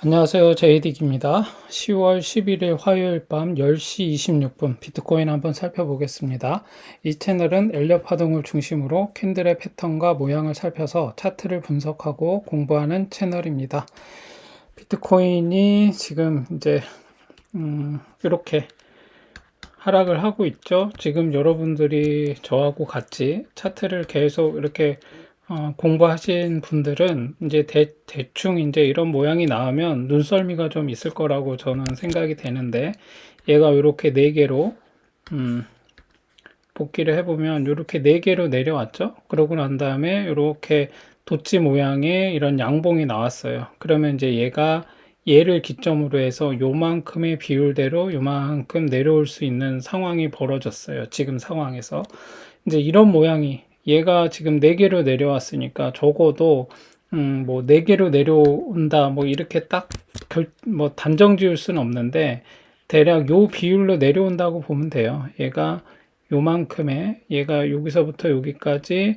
안녕하세요. 제이딕입니다. 10월 11일 화요일 밤 10시 26분 비트코인 한번 살펴보겠습니다. 이 채널은 엘리엇 파동을 중심으로 캔들의 패턴과 모양을 살펴서 차트를 분석하고 공부하는 채널입니다. 비트코인이 지금 이제 이렇게 하락을 하고 있죠. 지금 여러분들이 저하고 같이 차트를 계속 이렇게 공부하신 분들은 이제 대충 이제 이런 모양이 나오면 눈썰미가 좀 있을 거라고 저는 생각이 되는데, 얘가 이렇게 네 개로 복귀를 해보면 이렇게 네 개로 내려왔죠. 그러고 난 다음에 이렇게 도치 모양의 이런 양봉이 나왔어요. 그러면 이제 얘를 기점으로 해서 요만큼의 비율대로 요만큼 내려올 수 있는 상황이 벌어졌어요. 지금 상황에서 이제 이런 모양이, 얘가 지금 4개로 내려왔으니까 적어도 뭐 4개로 내려온다 뭐 이렇게 딱 뭐 단정 지을 수는 없는데, 대략 요 비율로 내려온다고 보면 돼요. 얘가 요만큼의, 얘가 여기서부터 여기까지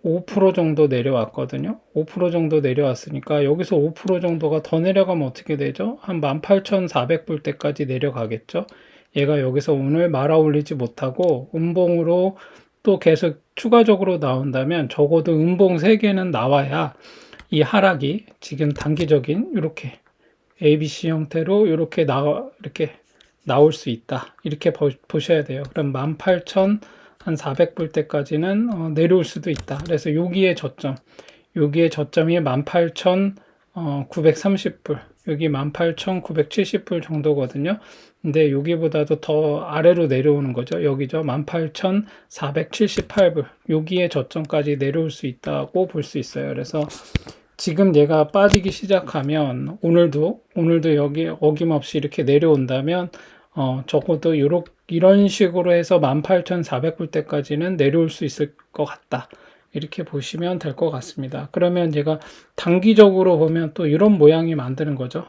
5% 정도 내려왔거든요. 5% 정도 내려왔으니까 여기서 5% 정도가 더 내려가면 어떻게 되죠? 한 18,400불 때까지 내려가겠죠. 얘가 여기서 오늘 말아 올리지 못하고 음봉으로 또 계속 추가적으로 나온다면 적어도 음봉 3개는 나와야 이 하락이 지금 단기적인 이렇게 ABC 형태로 이렇게 나올 수 있다. 이렇게 보셔야 돼요. 그럼 18,400불 때까지는 내려올 수도 있다. 그래서 여기에 저점이 18,930불, 여기 18,970불 정도거든요. 근데 여기보다도 더 아래로 내려오는 거죠. 여기죠. 18,478불. 여기에 저점까지 내려올 수 있다고 볼 수 있어요. 그래서 지금 얘가 빠지기 시작하면 오늘도 여기 어김없이 이렇게 내려온다면 적어도 이런 식으로 해서 18,400불 때까지는 내려올 수 있을 것 같다. 이렇게 보시면 될 것 같습니다. 그러면 얘가 단기적으로 보면 또 이런 모양이 만드는 거죠.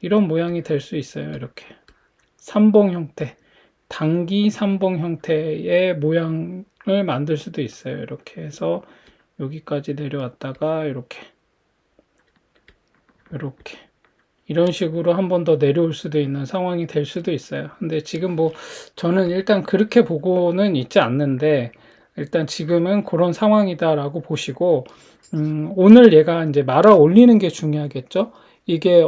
이런 모양이 될 수 있어요. 이렇게 삼봉 형태, 단기 삼봉 형태의 모양을 만들 수도 있어요. 이렇게 해서 여기까지 내려왔다가 이렇게 이런 식으로 한 번 더 내려올 수도 있는 상황이 될 수도 있어요. 근데 지금 뭐 저는 일단 그렇게 보고는 있지 않는데, 일단 지금은 그런 상황이다라고 보시고, 오늘 얘가 이제 말아 올리는 게 중요하겠죠. 이게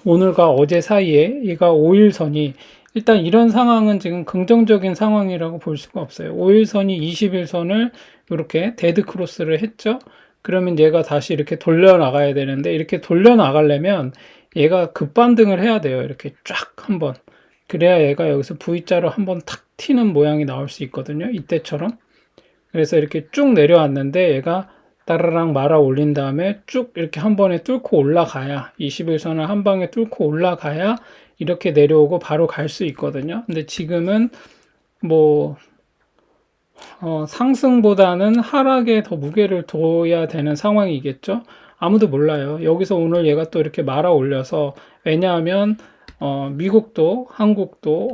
오늘과 어제 사이에 얘가 5일선이, 일단 이런 상황은 지금 긍정적인 상황이라고 볼 수가 없어요. 5일선이 20일선을 이렇게 데드 크로스를 했죠. 그러면 얘가 다시 이렇게 돌려 나가야 되는데, 이렇게 돌려 나가려면 얘가 급반등을 해야 돼요. 이렇게 쫙 한번. 그래야 얘가 여기서 V자로 한번 탁 튀는 모양이 나올 수 있거든요. 이때처럼. 그래서 이렇게 쭉 내려왔는데 얘가 따라랑 말아 올린 다음에 쭉 이렇게 한 번에 뚫고 올라가야, 21선을 한 방에 뚫고 올라가야 이렇게 내려오고 바로 갈 수 있거든요. 근데 지금은 뭐 상승보다는 하락에 더 무게를 둬야 되는 상황이겠죠. 아무도 몰라요. 여기서 오늘 얘가 또 이렇게 말아 올려서, 왜냐하면 미국도 한국도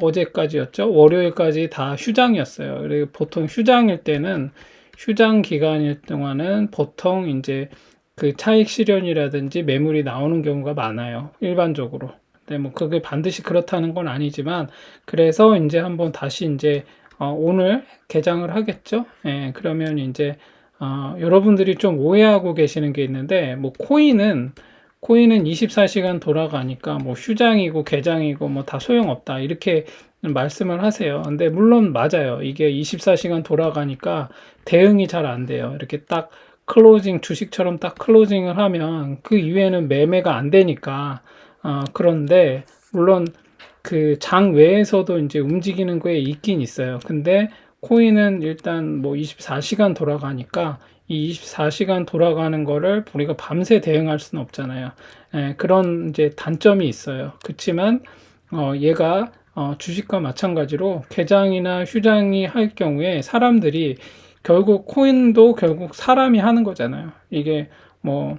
어제까지였죠. 월요일까지 다 휴장이었어요. 그리고 보통 휴장일 때는, 휴장 기간일 동안은 보통 이제 그 차익 실현이라든지 매물이 나오는 경우가 많아요. 일반적으로. 근데 뭐 그게 반드시 그렇다는 건 아니지만, 그래서 이제 한번 다시 이제 오늘 개장을 하겠죠. 예, 그러면 이제 여러분들이 좀 오해하고 계시는 게 있는데, 뭐 코인은 24시간 돌아가니까 뭐 휴장이고 개장이고 뭐 다 소용없다, 이렇게 말씀을 하세요. 근데 물론 맞아요. 이게 24시간 돌아가니까 대응이 잘 안 돼요. 이렇게 딱 클로징, 주식처럼 딱 클로징을 하면 그 이후에는 매매가 안 되니까. 그런데 물론 그 장 외에서도 이제 움직이는 게 있긴 있어요. 근데 코인은 일단 뭐 24시간 돌아가니까 이 24시간 돌아가는 거를 우리가 밤새 대응할 수는 없잖아요. 그런 이제 단점이 있어요. 그렇지만 얘가 주식과 마찬가지로 개장이나 휴장이 할 경우에 사람들이, 결국 코인도 결국 사람이 하는 거잖아요. 이게 뭐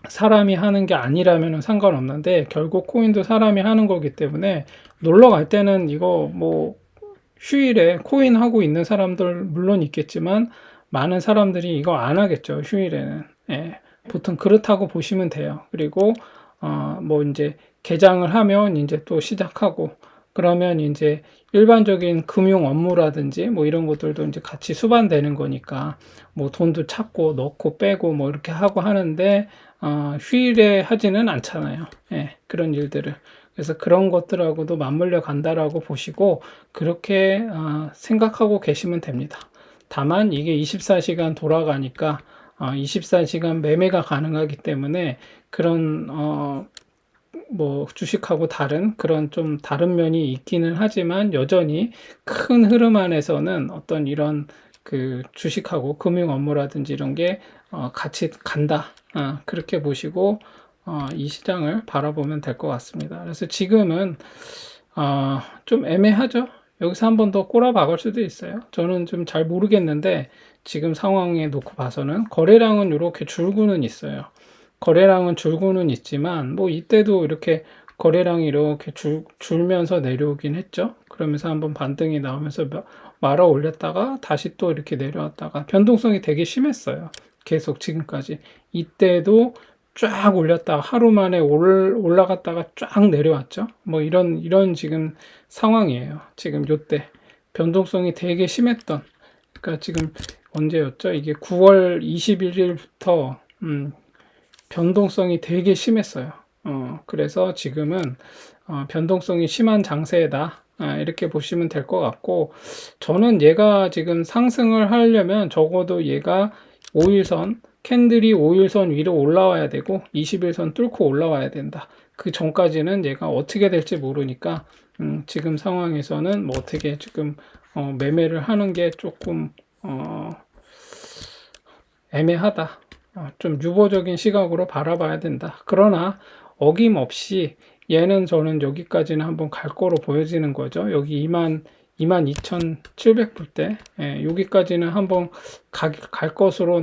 사람이 하는 게 아니라면 상관없는데, 결국 코인도 사람이 하는 거기 때문에 놀러 갈 때는 이거 뭐 휴일에 코인 하고 있는 사람들 물론 있겠지만 많은 사람들이 이거 안 하겠죠, 휴일에는. 예, 보통 그렇다고 보시면 돼요. 그리고 뭐 이제 개장을 하면 이제 또 시작하고 그러면 이제 일반적인 금융 업무라든지 뭐 이런 것들도 이제 같이 수반되는 거니까 뭐 돈도 찾고 넣고 빼고 뭐 이렇게 하고 하는데 휴일에 하지는 않잖아요. 예, 그런 일들을. 그래서 그런 것들하고도 맞물려 간다라고 보시고 그렇게 생각하고 계시면 됩니다. 다만 이게 24시간 돌아가니까 24시간 매매가 가능하기 때문에 그런 뭐 주식하고 다른 그런 좀 다른 면이 있기는 하지만 여전히 큰 흐름 안에서는 어떤 이런 그 주식하고 금융 업무라든지 이런 게 같이 간다. 그렇게 보시고 이 시장을 바라보면 될 것 같습니다. 그래서 지금은 좀 애매하죠. 여기서 한 번 더 꼬라박을 수도 있어요. 저는 좀 잘 모르겠는데 지금 상황에 놓고 봐서는 거래량은 이렇게 줄고는 있어요. 거래량은 줄고는 있지만 뭐 이때도 이렇게 거래량이 이렇게 줄면서 내려오긴 했죠. 그러면서 한번 반등이 나오면서 말아 올렸다가 다시 또 이렇게 내려왔다가 변동성이 되게 심했어요. 계속 지금까지. 이때도 쫙 올렸다가 하루 만에 올라갔다가 쫙 내려왔죠. 뭐 이런 지금 상황이에요. 지금 요때 변동성이 되게 심했던. 그러니까 지금 언제였죠? 이게 9월 21일부터 변동성이 되게 심했어요. 그래서 지금은 변동성이 심한 장세다. 이렇게 보시면 될 것 같고, 저는 얘가 지금 상승을 하려면 적어도 얘가 5일선, 캔들이 5일선 위로 올라와야 되고, 21선 뚫고 올라와야 된다. 그 전까지는 얘가 어떻게 될지 모르니까, 지금 상황에서는 뭐 어떻게 지금 매매를 하는 게 조금 애매하다. 좀 유보적인 시각으로 바라봐야 된다. 그러나 어김없이 얘는 저는 여기까지는 한번 갈 거로 보여지는 거죠. 여기 22,700불 때 여기까지는 한번 갈 것으로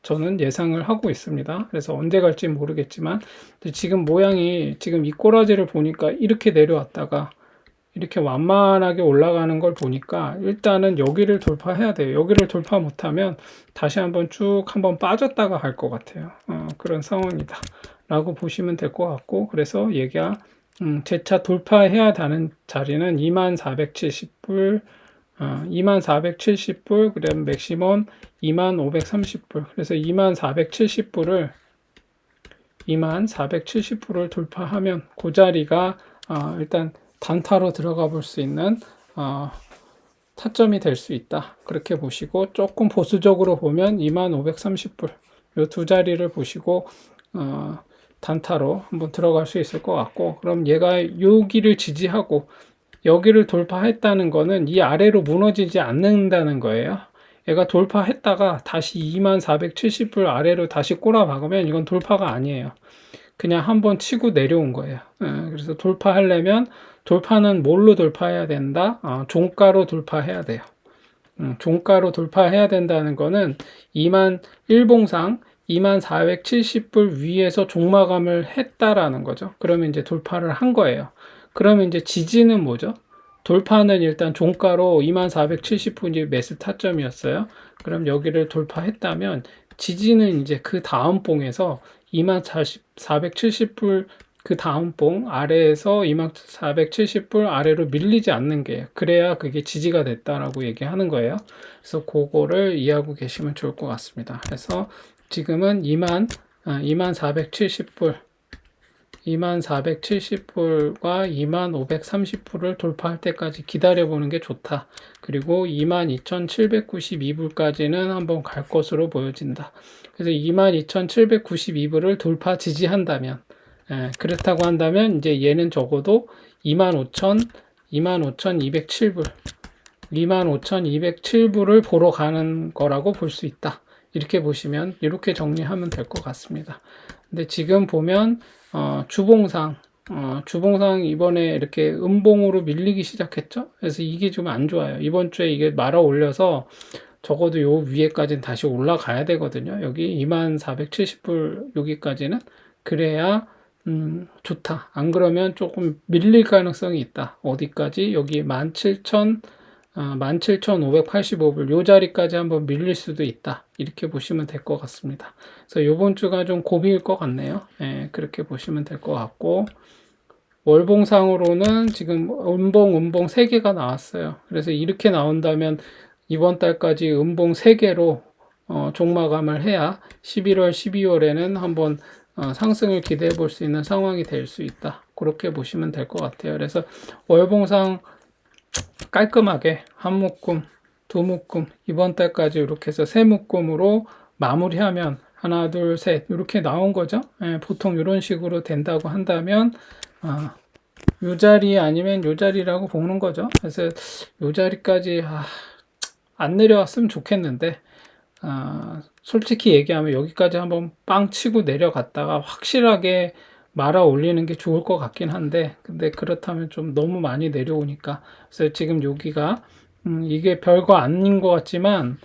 저는 예상을 하고 있습니다. 그래서 언제 갈지 모르겠지만 지금 모양이 지금 이 꼬라지를 보니까 이렇게 내려왔다가 이렇게 완만하게 올라가는 걸 보니까 일단은 여기를 돌파해야 돼요. 여기를 돌파 못하면 다시 한번 쭉 한번 빠졌다가 갈 것 같아요. 그런 상황이다 라고 보시면 될 것 같고, 그래서 얘가 재차 돌파해야 되는 자리는 2470불 2470불, 그다음 맥시멈 2530불. 그래서 2470불을 돌파하면 그 자리가 일단 단타로 들어가 볼 수 있는 타점이 될 수 있다. 그렇게 보시고 조금 보수적으로 보면 2530불 이 두 자리를 보시고 단타로 한번 들어갈 수 있을 것 같고, 그럼 얘가 여기를 지지하고 여기를 돌파했다는 거는 이 아래로 무너지지 않는다는 거예요. 얘가 돌파했다가 다시 2470불 아래로 다시 꼬라박으면 이건 돌파가 아니에요. 그냥 한번 치고 내려온 거예요. 그래서 돌파하려면 돌파는 뭘로 돌파해야 된다? 종가로 돌파해야 돼요. 종가로 돌파해야 된다는 거는 일봉상 2470불 위에서 종마감을 했다라는 거죠. 그러면 이제 돌파를 한 거예요. 그러면 이제 지지는 뭐죠? 돌파는 일단 종가로 2470불이 매수 타점이었어요. 그럼 여기를 돌파했다면 지지는 이제 그 다음 봉에서 2470불 그 다음 봉 아래에서 2470불 아래로 밀리지 않는 게, 그래야 그게 지지가 됐다라고 얘기하는 거예요. 그래서 그거를 이해하고 계시면 좋을 것 같습니다. 그래서 지금은 2470불 2470불과 2530불을 돌파할 때까지 기다려보는 게 좋다. 그리고 22,792불까지는 한번 갈 것으로 보여진다. 그래서 22,792불을 돌파 지지한다면, 그렇다고 한다면 이제 얘는 적어도 25,207불 25,207불을 보러 가는 거라고 볼 수 있다. 이렇게 보시면, 이렇게 정리하면 될 것 같습니다. 근데 지금 보면 주봉상 이번에 이렇게 음봉으로 밀리기 시작했죠. 그래서 이게 좀 안 좋아요. 이번 주에 이게 말아 올려서 적어도 요 위에까지는 다시 올라가야 되거든요. 여기 2470불 여기까지는 그래야 좋다. 안 그러면 조금 밀릴 가능성이 있다. 어디까지? 여기 17,000 17,585불 요 자리까지 한번 밀릴 수도 있다. 이렇게 보시면 될 것 같습니다. 그래서 요번 주가 좀 고비일 것 같네요. 예, 그렇게 보시면 될 것 같고, 월봉상으로는 지금 음봉 3개가 나왔어요. 그래서 이렇게 나온다면 이번 달까지 음봉 3개로 종마감을 해야 11월, 12월에는 한번 상승을 기대해 볼 수 있는 상황이 될 수 있다. 그렇게 보시면 될 것 같아요. 그래서 월봉상 깔끔하게 한 묶음, 두 묶음, 이번 달까지 이렇게 해서 세 묶음으로 마무리하면 하나, 둘, 셋 이렇게 나온 거죠. 예, 보통 이런 식으로 된다고 한다면 요 자리 아니면 요 자리라고 보는 거죠. 그래서 요 자리까지 안 내려왔으면 좋겠는데 솔직히 얘기하면 여기까지 한번 빵 치고 내려갔다가 확실하게 말아 올리는 게 좋을 것 같긴 한데, 근데 그렇다면 좀 너무 많이 내려오니까. 그래서 지금 여기가 이게 별거 아닌 것 같지만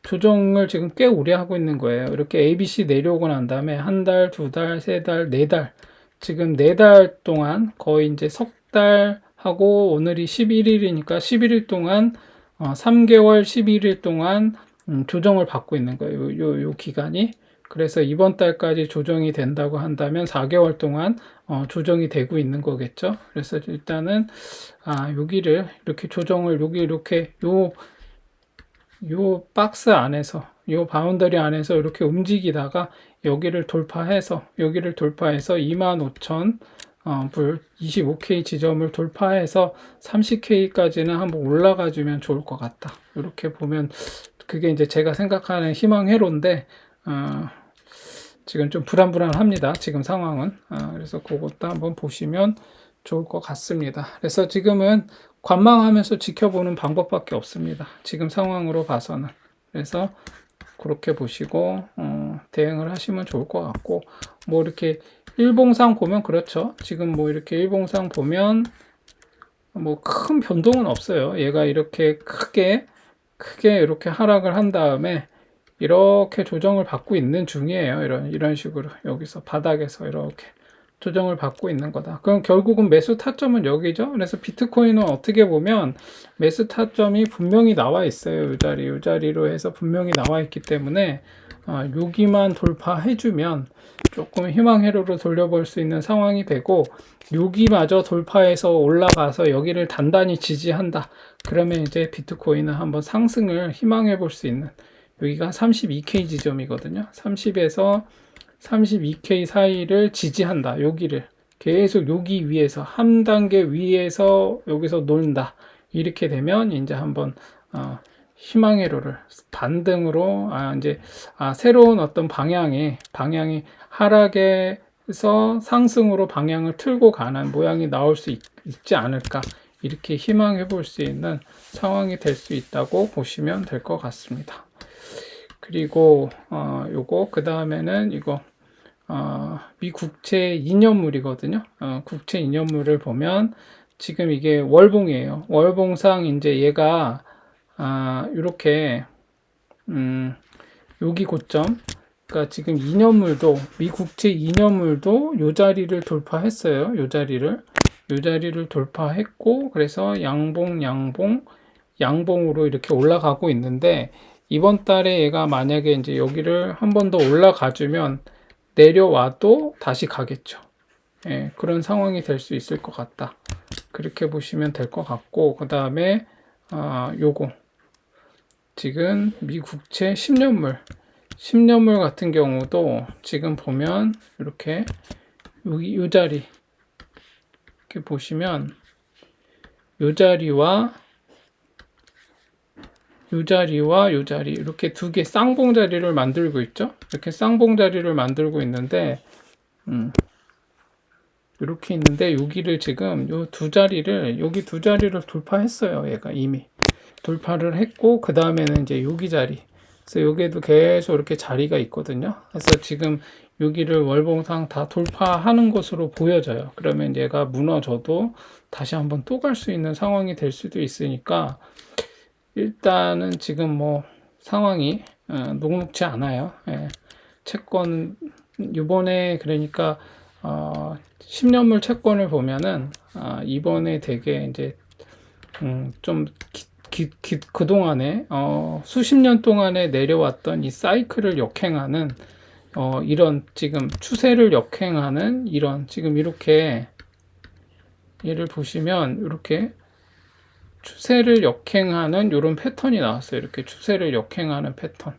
조정을 지금 꽤 오래 하고 있는 거예요. 이렇게 ABC 내려오고 난 다음에 한 달, 두 달, 세 달, 네 달, 지금 네 달 동안 거의 이제 석 달 하고 오늘이 11일이니까 11일 동안 3개월 11일 동안 조정을 받고 있는 거예요. 요 기간이. 그래서 이번 달까지 조정이 된다고 한다면 4개월 동안 조정이 되고 있는 거겠죠. 그래서 일단은 여기를 이렇게 조정을 여기 이렇게 요 박스 안에서 요 바운더리 안에서 이렇게 움직이다가 여기를 돌파해서 25,000 불 25K 지점을 돌파해서 30K까지는 한번 올라가 주면 좋을 것 같다. 이렇게 보면 그게 이제 제가 생각하는 희망회로인데 지금 좀 불안합니다. 지금 상황은. 그래서 그것도 한번 보시면 좋을 것 같습니다. 그래서 지금은 관망하면서 지켜보는 방법밖에 없습니다. 지금 상황으로 봐서는. 그래서 그렇게 보시고 대응을 하시면 좋을 것 같고, 뭐 이렇게 일봉상 보면 그렇죠. 지금 뭐 이렇게 일봉상 보면 뭐 큰 변동은 없어요. 얘가 이렇게 크게 이렇게 하락을 한 다음에 이렇게 조정을 받고 있는 중이에요. 이런 식으로 여기서 바닥에서 이렇게 조정을 받고 있는 거다. 그럼 결국은 매수 타점은 여기죠. 그래서 비트코인은 어떻게 보면 매수 타점이 분명히 나와 있어요. 이 자리로 해서 분명히 나와 있기 때문에 여기만 돌파해주면 조금 희망회로로 돌려볼 수 있는 상황이 되고, 여기마저 돌파해서 올라가서 여기를 단단히 지지한다. 그러면 이제 비트코인은 한번 상승을 희망해 볼 수 있는, 여기가 32K 지점이거든요. 30에서 32K 사이를 지지한다. 여기를 계속 여기 위에서 한 단계 위에서 여기서 논다. 이렇게 되면 이제 한번 희망회로를 반등으로 이제 새로운 어떤 방향이 하락에서 상승으로 방향을 틀고 가는 모양이 나올 수 있지 않을까, 이렇게 희망해 볼 수 있는 상황이 될 수 있다고 보시면 될 것 같습니다. 그리고 요거 그 다음에는 이거 미국채 2년물이거든요. 국채 2년물을 보면 지금 이게 월봉이에요. 월봉상 이제 얘가 이렇게 여기 고점, 그러니까 지금 2년물도 미국채 2년물도 요 자리를 돌파했어요. 요 자리를 돌파했고, 그래서 양봉으로 이렇게 올라가고 있는데, 이번 달에 얘가 만약에 이제 여기를 한 번 더 올라가주면 내려와도 다시 가겠죠. 예, 그런 상황이 될 수 있을 것 같다. 그렇게 보시면 될 것 같고, 그 다음에 요거 지금 미국채 10년물 같은 경우도 지금 보면 이렇게 여기 요 자리 이렇게 보시면 요 자리와 요 자리 이렇게 두 개 쌍봉 자리를 만들고 있죠. 이렇게 쌍봉 자리를 만들고 있는데 이렇게 있는데 여기를 지금 여기 두 자리를 돌파했어요. 얘가 이미 돌파를 했고, 그 다음에는 이제 여기 자리, 그래서 여기에도 계속 이렇게 자리가 있거든요. 그래서 지금 여기를 월봉상 다 돌파하는 것으로 보여져요. 그러면 얘가 무너져도 다시 한번 또 갈 수 있는 상황이 될 수도 있으니까, 일단은 지금 뭐 상황이 녹록지 않아요. 예. 채권 이번에 그러니까 10년물 채권을 보면은 이번에 되게 이제 좀 그동안에 수십 년 동안에 내려왔던 이 사이클을 역행하는 이런 지금 추세를 역행하는 이런 지금 이렇게 얘를 보시면 이렇게 추세를 역행하는 이런 패턴이 나왔어요. 이렇게 추세를 역행하는 패턴.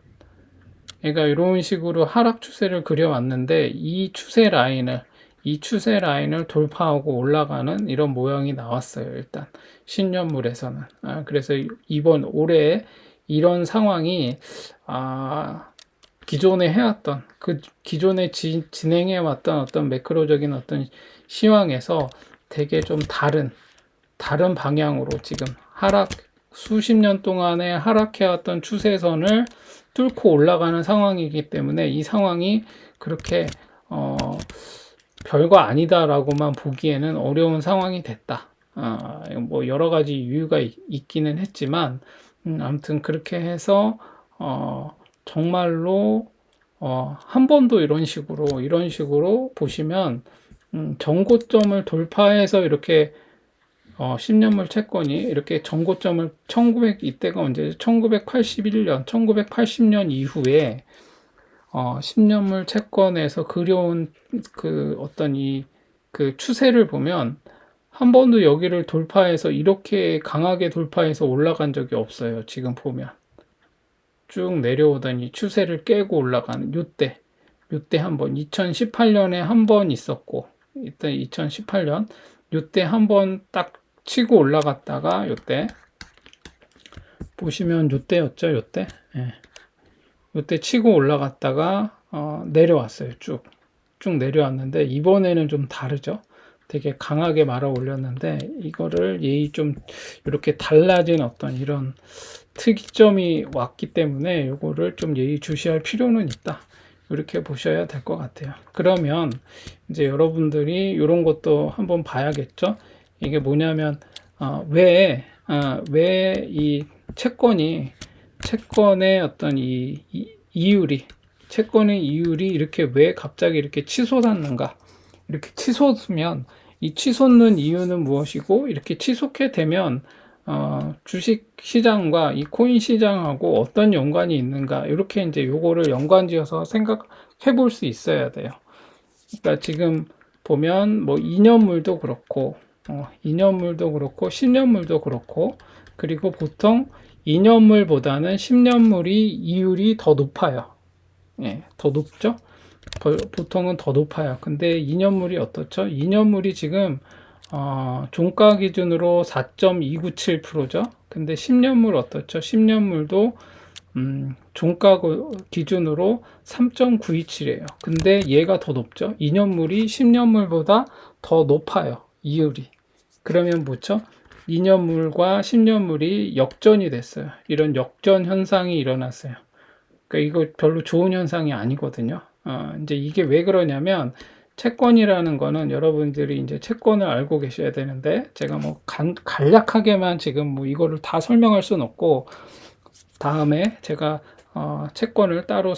얘가 이런 식으로 하락 추세를 그려왔는데 이 추세 라인을 돌파하고 올라가는 이런 모양이 나왔어요. 일단 신년물에서는. 그래서 이번 올해 이런 상황이 기존에 해왔던 기존에 진행해왔던 어떤 매크로적인 어떤 시황에서 되게 좀 다른 방향으로 지금 수십 년 동안에 하락해왔던 추세선을 뚫고 올라가는 상황이기 때문에 이 상황이 그렇게 별거 아니다라고만 보기에는 어려운 상황이 됐다. 뭐 여러 가지 이유가 있기는 했지만 아무튼 그렇게 해서 정말로 한 번도 이런 식으로 보시면 전고점을 돌파해서 이렇게 10년물 채권이 이렇게 전고점을 이때가 언제 1981년 1980년 이후에 10년물 채권에서 그려온 그 어떤 그 추세를 보면 한 번도 여기를 돌파해서 이렇게 강하게 돌파해서 올라간 적이 없어요. 지금 보면 쭉 내려오던 이 추세를 깨고 올라가는 요때 한 번 2018년에 한 번 있었고 이때 2018년 요때 한 번 딱 치고 올라갔다가 요때 보시면 요때였죠. 요때 치고 올라갔다가 내려왔어요. 쭉 내려왔는데 이번에는 좀 다르죠. 되게 강하게 말아 올렸는데 이거를 좀 이렇게 달라진 어떤 이런 특이점이 왔기 때문에 이거를 좀 예의주시할 필요는 있다. 이렇게 보셔야 될 것 같아요. 그러면 이제 여러분들이 이런 것도 한번 봐야겠죠. 이게 뭐냐면 왜 이 채권의 어떤 채권의 이율이 이렇게 왜 갑자기 이렇게 치솟았는가? 이렇게 치솟으면 이 치솟는 이유는 무엇이고 이렇게 치솟게 되면 주식 시장과 이 코인 시장하고 어떤 연관이 있는가? 이렇게 이제 요거를 연관지어서 생각해 볼 수 있어야 돼요. 그러니까 지금 보면 뭐 2년물도 그렇고 10년물도 그렇고 그리고 보통 2년물보다는 10년물이 이율이 더 높아요. 더 높죠? 보통은 더 높아요. 근데 2년물이 어떻죠? 2년물이 지금 종가 기준으로 4.297%죠. 근데 10년물 어떻죠? 10년물도 종가 기준으로 3.927이에요. 근데 얘가 더 높죠. 2년물이 10년물보다 더 높아요. 이율이. 그러면 뭐죠? 2년물과 10년물이 역전이 됐어요. 이런 역전 현상이 일어났어요. 그러니까 이거 별로 좋은 현상이 아니거든요. 이제 이게 왜 그러냐면 채권이라는 거는 여러분들이 이제 채권을 알고 계셔야 되는데 제가 뭐 간략하게만 지금 뭐 이거를 다 설명할 수는 없고 다음에 제가 채권을 따로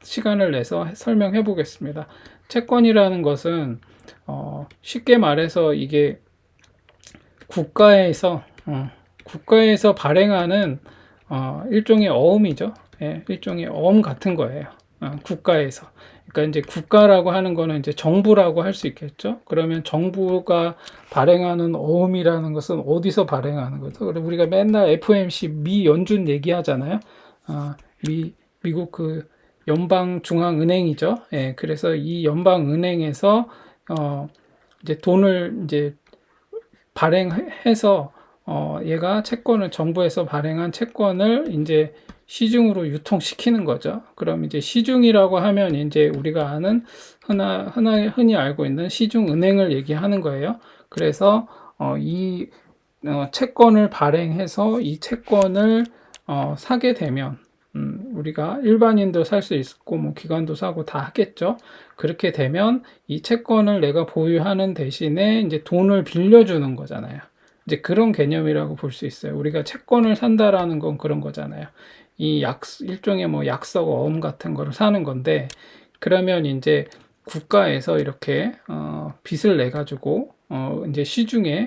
시간을 내서 설명해 보겠습니다. 채권이라는 것은 쉽게 말해서 이게 국가에서 발행하는 일종의 어음이죠. 일종의 어음 같은 거예요. 국가에서. 그러니까 이제 국가라고 하는 거는 이제 정부라고 할 수 있겠죠. 그러면 정부가 발행하는 어음이라는 것은 어디서 발행하는 거죠? 우리가 맨날 FOMC 미 연준 얘기하잖아요. 미국 그 연방중앙은행이죠. 그래서 이 연방은행에서 이제 돈을 이제 발행해서 얘가 정부에서 발행한 채권을 이제 시중으로 유통시키는 거죠. 그럼 이제 시중이라고 하면 이제 우리가 아는 흔히 알고 있는 시중은행을 얘기하는 거예요. 그래서 이 채권을 발행해서 이 채권을 사게 되면 우리가 일반인도 살 수 있고 뭐 기관도 사고 다 하겠죠. 그렇게 되면 이 채권을 내가 보유하는 대신에 이제 돈을 빌려주는 거잖아요. 이제 그런 개념이라고 볼 수 있어요. 우리가 채권을 산다라는 건 그런 거잖아요. 일종의 뭐 약속 어음 같은 거를 사는 건데 그러면 이제 국가에서 이렇게 빚을 내 가지고 이제 시중에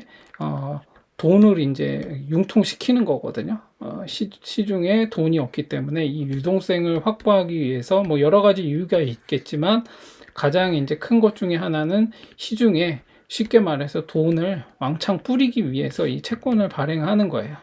돈을 이제 융통시키는 거거든요. 시중에 돈이 없기 때문에 이 유동성을 확보하기 위해서 뭐 여러 가지 이유가 있겠지만 가장 이제 큰 것 중에 하나는 시중에 쉽게 말해서 돈을 왕창 뿌리기 위해서 이 채권을 발행하는 거예요.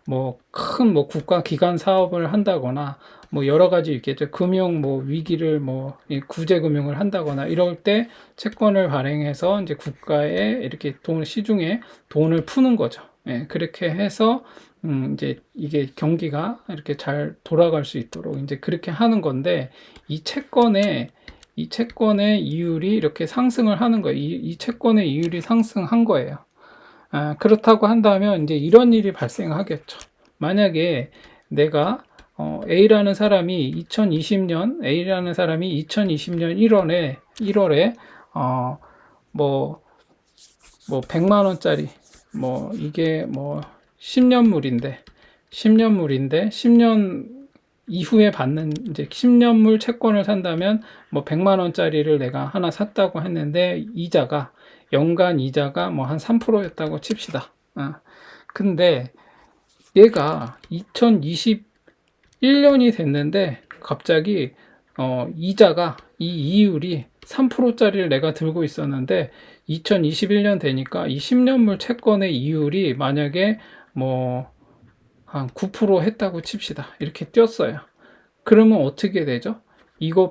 뭐 큰 뭐 국가 기관 사업을 한다거나 뭐 여러 가지 있겠죠. 금융 뭐 위기를 뭐 구제 금융을 한다거나 이럴 때 채권을 발행해서 이제 국가에 이렇게 돈 시중에 돈을 푸는 거죠. 예, 그렇게 해서 이제 이게 경기가 이렇게 잘 돌아갈 수 있도록 이제 그렇게 하는 건데 이 채권의 이율이 이렇게 상승을 하는 거예요. 이 채권의 이율이 상승한 거예요. 그렇다고 한다면 이제 이런 일이 발생하겠죠. 만약에 내가 A라는 사람이 2020년 1월에 뭐 100만 원짜리 뭐 이게 뭐 10년물인데 10년 이후에 받는 이제 10년물 채권을 산다면 뭐 100만 원짜리를 내가 하나 샀다고 했는데 연간 이자가 뭐 한 3%였다고 칩시다. 근데 얘가 2021년이 됐는데 갑자기 이자가 이 이율이 3%짜리를 내가 들고 있었는데 2021년 되니까 이 10년물 채권의 이율이 만약에 뭐 한 9% 했다고 칩시다. 이렇게 뛰었어요. 그러면 어떻게 되죠? 이거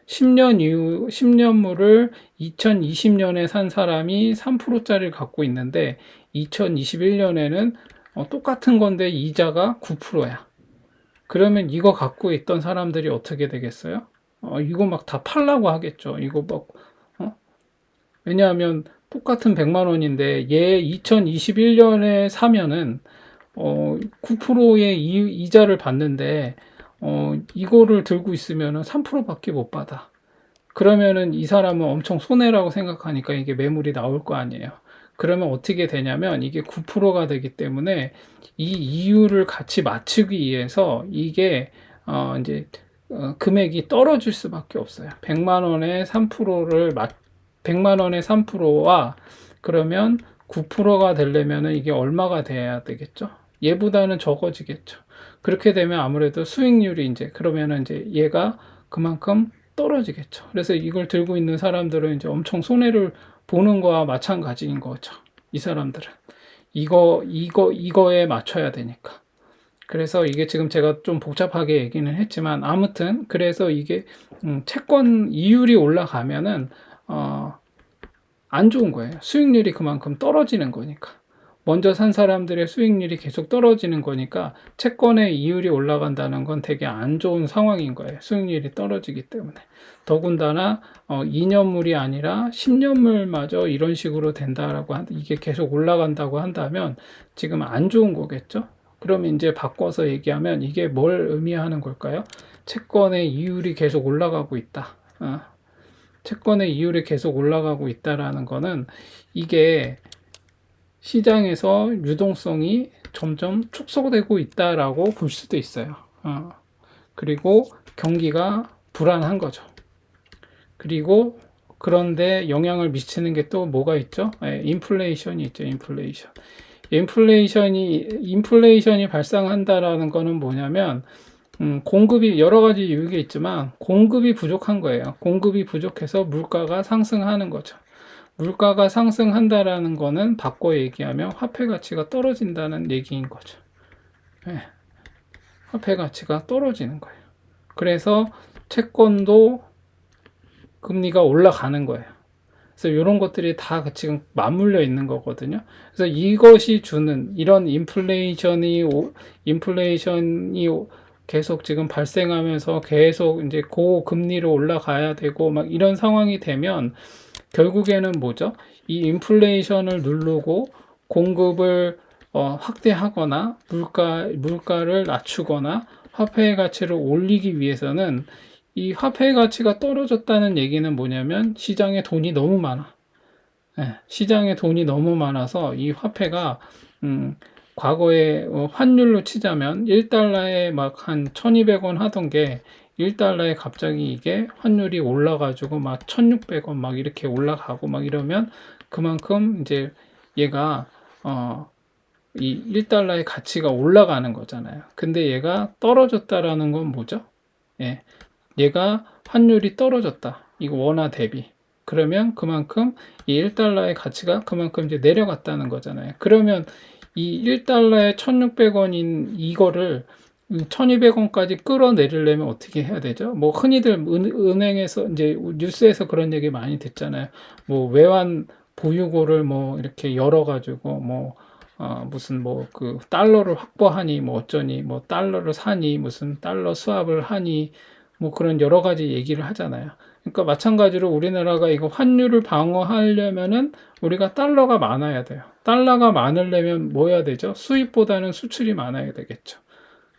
10년물을 2020년에 산 사람이 3%짜리를 갖고 있는데 2021년에는 똑같은 건데 이자가 9%야. 그러면 이거 갖고 있던 사람들이 어떻게 되겠어요? 이거 막 다 팔라고 하겠죠. 이거 막, 왜냐하면 똑같은 100만 원인데 얘 2021년에 사면은 9%의 이자를 받는데 이거를 들고 있으면은 3%밖에 못 받아. 그러면은 이 사람은 엄청 손해라고 생각하니까 이게 매물이 나올 거 아니에요. 그러면 어떻게 되냐면 이게 9%가 되기 때문에 이 이율을 같이 맞추기 위해서 이게 이제 금액이 떨어질 수밖에 없어요. 100만 원에 3%를 100만 원에 3%와 그러면 9%가 되려면은 이게 얼마가 돼야 되겠죠? 얘보다는 적어지겠죠. 그렇게 되면 아무래도 수익률이 이제 그러면은 이제 얘가 그만큼 떨어지겠죠. 그래서 이걸 들고 있는 사람들은 이제 엄청 손해를 보는 거와 마찬가지인 거죠. 이 사람들은 이거에 맞춰야 되니까. 그래서 이게 지금 제가 좀 복잡하게 얘기는 했지만 아무튼 그래서 이게 채권 이율이 올라가면은 안 좋은 거예요. 수익률이 그만큼 떨어지는 거니까. 먼저 산 사람들의 수익률이 계속 떨어지는 거니까 채권의 이율이 올라간다는 건 되게 안 좋은 상황인 거예요. 수익률이 떨어지기 때문에. 더군다나 2년물이 아니라 10년물마저 이런 식으로 된다라고 이게 계속 올라간다고 한다면 지금 안 좋은 거겠죠. 그러면 이제 바꿔서 얘기하면 이게 뭘 의미하는 걸까요? 채권의 이율이 계속 올라가고 있다. 채권의 이율이 계속 올라가고 있다라는 거는 이게 시장에서 유동성이 점점 축소되고 있다라고 볼 수도 있어요. 그리고 경기가 불안한 거죠. 그리고 그런데 영향을 미치는 게 또 뭐가 있죠? 인플레이션이 있죠. 인플레이션이 발생한다라는 거는 뭐냐면 공급이 여러 가지 이유가 있지만 공급이 부족한 거예요. 공급이 부족해서 물가가 상승하는 거죠. 물가가 상승한다라는 거는 바꿔 얘기하면 화폐 가치가 떨어진다는 얘기인 거죠. 네. 화폐 가치가 떨어지는 거예요. 그래서 채권도 금리가 올라가는 거예요. 그래서 이런 것들이 다 지금 맞물려 있는 거거든요. 그래서 이것이 주는 이런 인플레이션이 계속 지금 발생하면서 계속 이제 고금리로 올라가야 되고 막 이런 상황이 되면 결국에는 뭐죠? 이 인플레이션을 누르고 공급을 확대하거나 물가를 낮추거나 화폐의 가치를 올리기 위해서는 이 화폐의 가치가 떨어졌다는 얘기는 뭐냐면 시장에 돈이 너무 많아. 시장에 돈이 너무 많아서 이 화폐가 과거에 환율로 치자면 1달러에 막 한 1200원 하던 게 1달러에 갑자기 이게 환율이 올라가지고 막 1600원 막 이렇게 올라가고 막 이러면 그만큼 이제 얘가 어, 이 1달러의 가치가 올라가는 거잖아요. 근데 얘가 떨어졌다라는 건 뭐죠? 예, 얘가 환율이 떨어졌다. 이거 원화 대비. 그러면 그만큼 이 1달러의 가치가 그만큼 이제 내려갔다는 거잖아요. 그러면 이 1달러에 1,600원인 이거를 1,200원까지 끌어내리려면 어떻게 해야 되죠? 뭐 흔히들 은행에서 이제 뉴스에서 그런 얘기 많이 듣잖아요. 뭐 외환 보유고를 뭐 이렇게 열어가지고 뭐 무슨 뭐 그 달러를 확보하니 뭐 어쩌니 뭐 달러를 사니 무슨 달러 수합을 하니 뭐 그런 여러 가지 얘기를 하잖아요. 그러니까 마찬가지로 우리나라가 이거 환율을 방어하려면은 우리가 달러가 많아야 돼요. 달러가 많으려면 뭐 해야 되죠? 수입보다는 수출이 많아야 되겠죠.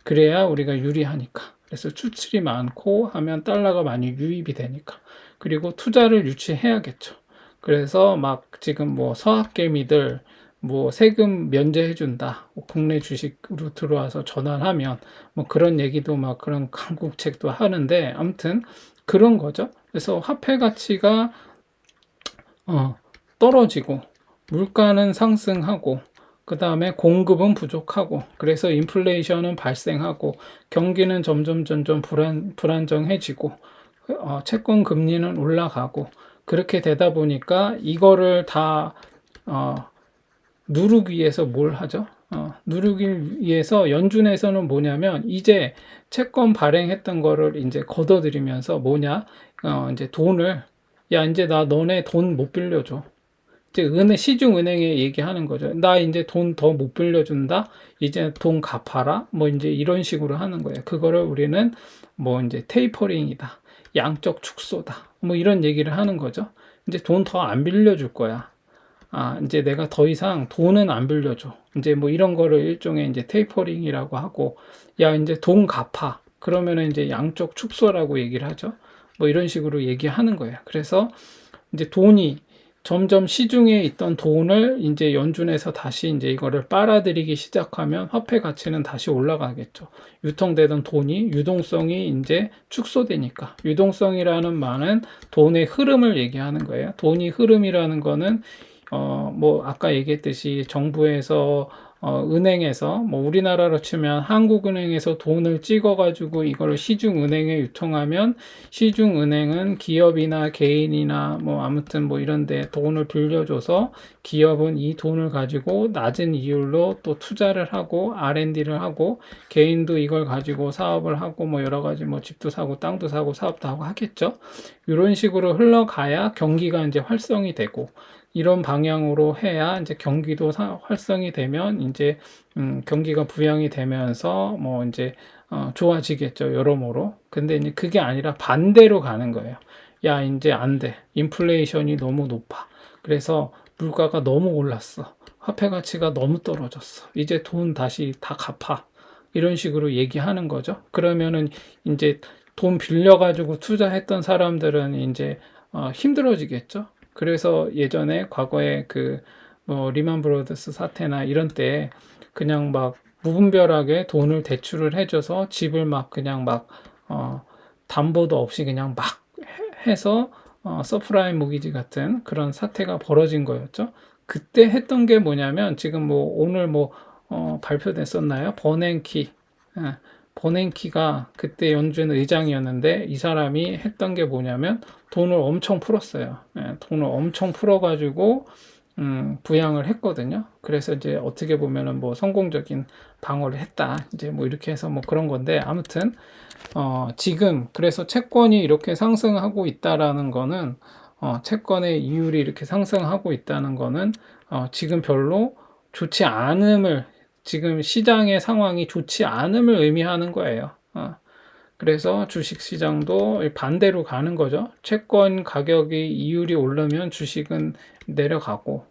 그래야 우리가 유리하니까. 그래서 수출이 많고 하면 달러가 많이 유입이 되니까. 그리고 투자를 유치해야겠죠. 그래서 막 지금 뭐 서학개미들 뭐 세금 면제해준다. 뭐 국내 주식으로 들어와서 전환하면 뭐 그런 얘기도 막 그런 강국책도 하는데 아무튼 그런 거죠. 그래서 화폐 가치가 떨어지고 물가는 상승하고 그 다음에 공급은 부족하고 그래서 인플레이션은 발생하고 경기는 점점 불안정해지고 채권 금리는 올라가고 그렇게 되다 보니까 이거를 다 누르기 위해서 뭘 하죠? 누르기 위해서 연준에서는 뭐냐면 이제 채권 발행했던 거를 이제 걷어들이면서 뭐냐? 이제 돈을 야 이제 나 너네 돈 못 빌려줘. 이제 시중 은행에 얘기하는 거죠. 나 이제 돈 더 못 빌려준다. 이제 돈 갚아라. 뭐 이제 이런 식으로 하는 거예요. 그거를 우리는 뭐 이제 테이퍼링이다. 양적 축소다. 뭐 이런 얘기를 하는 거죠. 이제 돈 더 안 빌려줄 거야. 이제 내가 더 이상 돈은 안 빌려줘. 이제 뭐 이런 거를 일종의 이제 테이퍼링이라고 하고, 야, 이제 돈 갚아. 그러면은 이제 양적 축소라고 얘기를 하죠. 뭐 이런 식으로 얘기하는 거예요. 그래서 이제 돈이 점점 시중에 있던 돈을 이제 연준에서 다시 이제 이거를 빨아들이기 시작하면 화폐 가치는 다시 올라가겠죠. 유통되던 돈이 유동성이 이제 축소되니까. 유동성이라는 말은 돈의 흐름을 얘기하는 거예요. 돈이 흐름이라는 거는 뭐 아까 얘기했듯이 정부에서 은행에서 뭐 우리나라로 치면 한국은행에서 돈을 찍어가지고 이걸 시중은행에 유통하면 시중은행은 기업이나 개인이나 뭐 아무튼 뭐 이런데 돈을 빌려줘서 기업은 이 돈을 가지고 낮은 이율로 또 투자를 하고 R&D를 하고 개인도 이걸 가지고 사업을 하고 뭐 여러 가지 뭐 집도 사고 땅도 사고 사업도 하고 하겠죠. 이런 식으로 흘러가야 경기가 이제 활성이 되고 이런 방향으로 해야 이제 경기도 활성이 되면 이제 경기가 부양이 되면서 뭐 이제 좋아지겠죠 여러모로. 근데 이제 그게 아니라 반대로 가는 거예요. 야 이제 안 돼. 인플레이션이 너무 높아. 그래서 물가가 너무 올랐어. 화폐 가치가 너무 떨어졌어. 이제 돈 다시 다 갚아. 이런 식으로 얘기하는 거죠. 그러면은 이제 돈 빌려가지고 투자했던 사람들은 이제 힘들어지겠죠. 그래서 예전에 과거에 그 뭐 리만 브로더스 사태나 이런 때 그냥 막 무분별하게 돈을 대출을 해줘서 집을 막 그냥 막 담보도 없이 그냥 막 해서 서프라임 모기지 같은 그런 사태가 벌어진 거였죠. 그때 했던 게 뭐냐면 지금 뭐 오늘 뭐 발표됐었나요? 버냉키. 예, 버냉키가 그때 연준 의장이었는데 이 사람이 했던 게 뭐냐면 돈을 엄청 풀었어요. 예, 돈을 엄청 풀어가지고 부양을 했거든요. 그래서 이제 어떻게 보면은 뭐 성공적인 방어를 했다. 이제 뭐 이렇게 해서 뭐 그런 건데 아무튼 지금 그래서 채권이 이렇게 상승하고 있다라는 거는 채권의 이율이 이렇게 상승하고 있다는 거는 지금 별로 좋지 않음을 지금 시장의 상황이 좋지 않음을 의미하는 거예요. 그래서 주식 시장도 반대로 가는 거죠. 채권 가격이 이율이 오르면 주식은 내려가고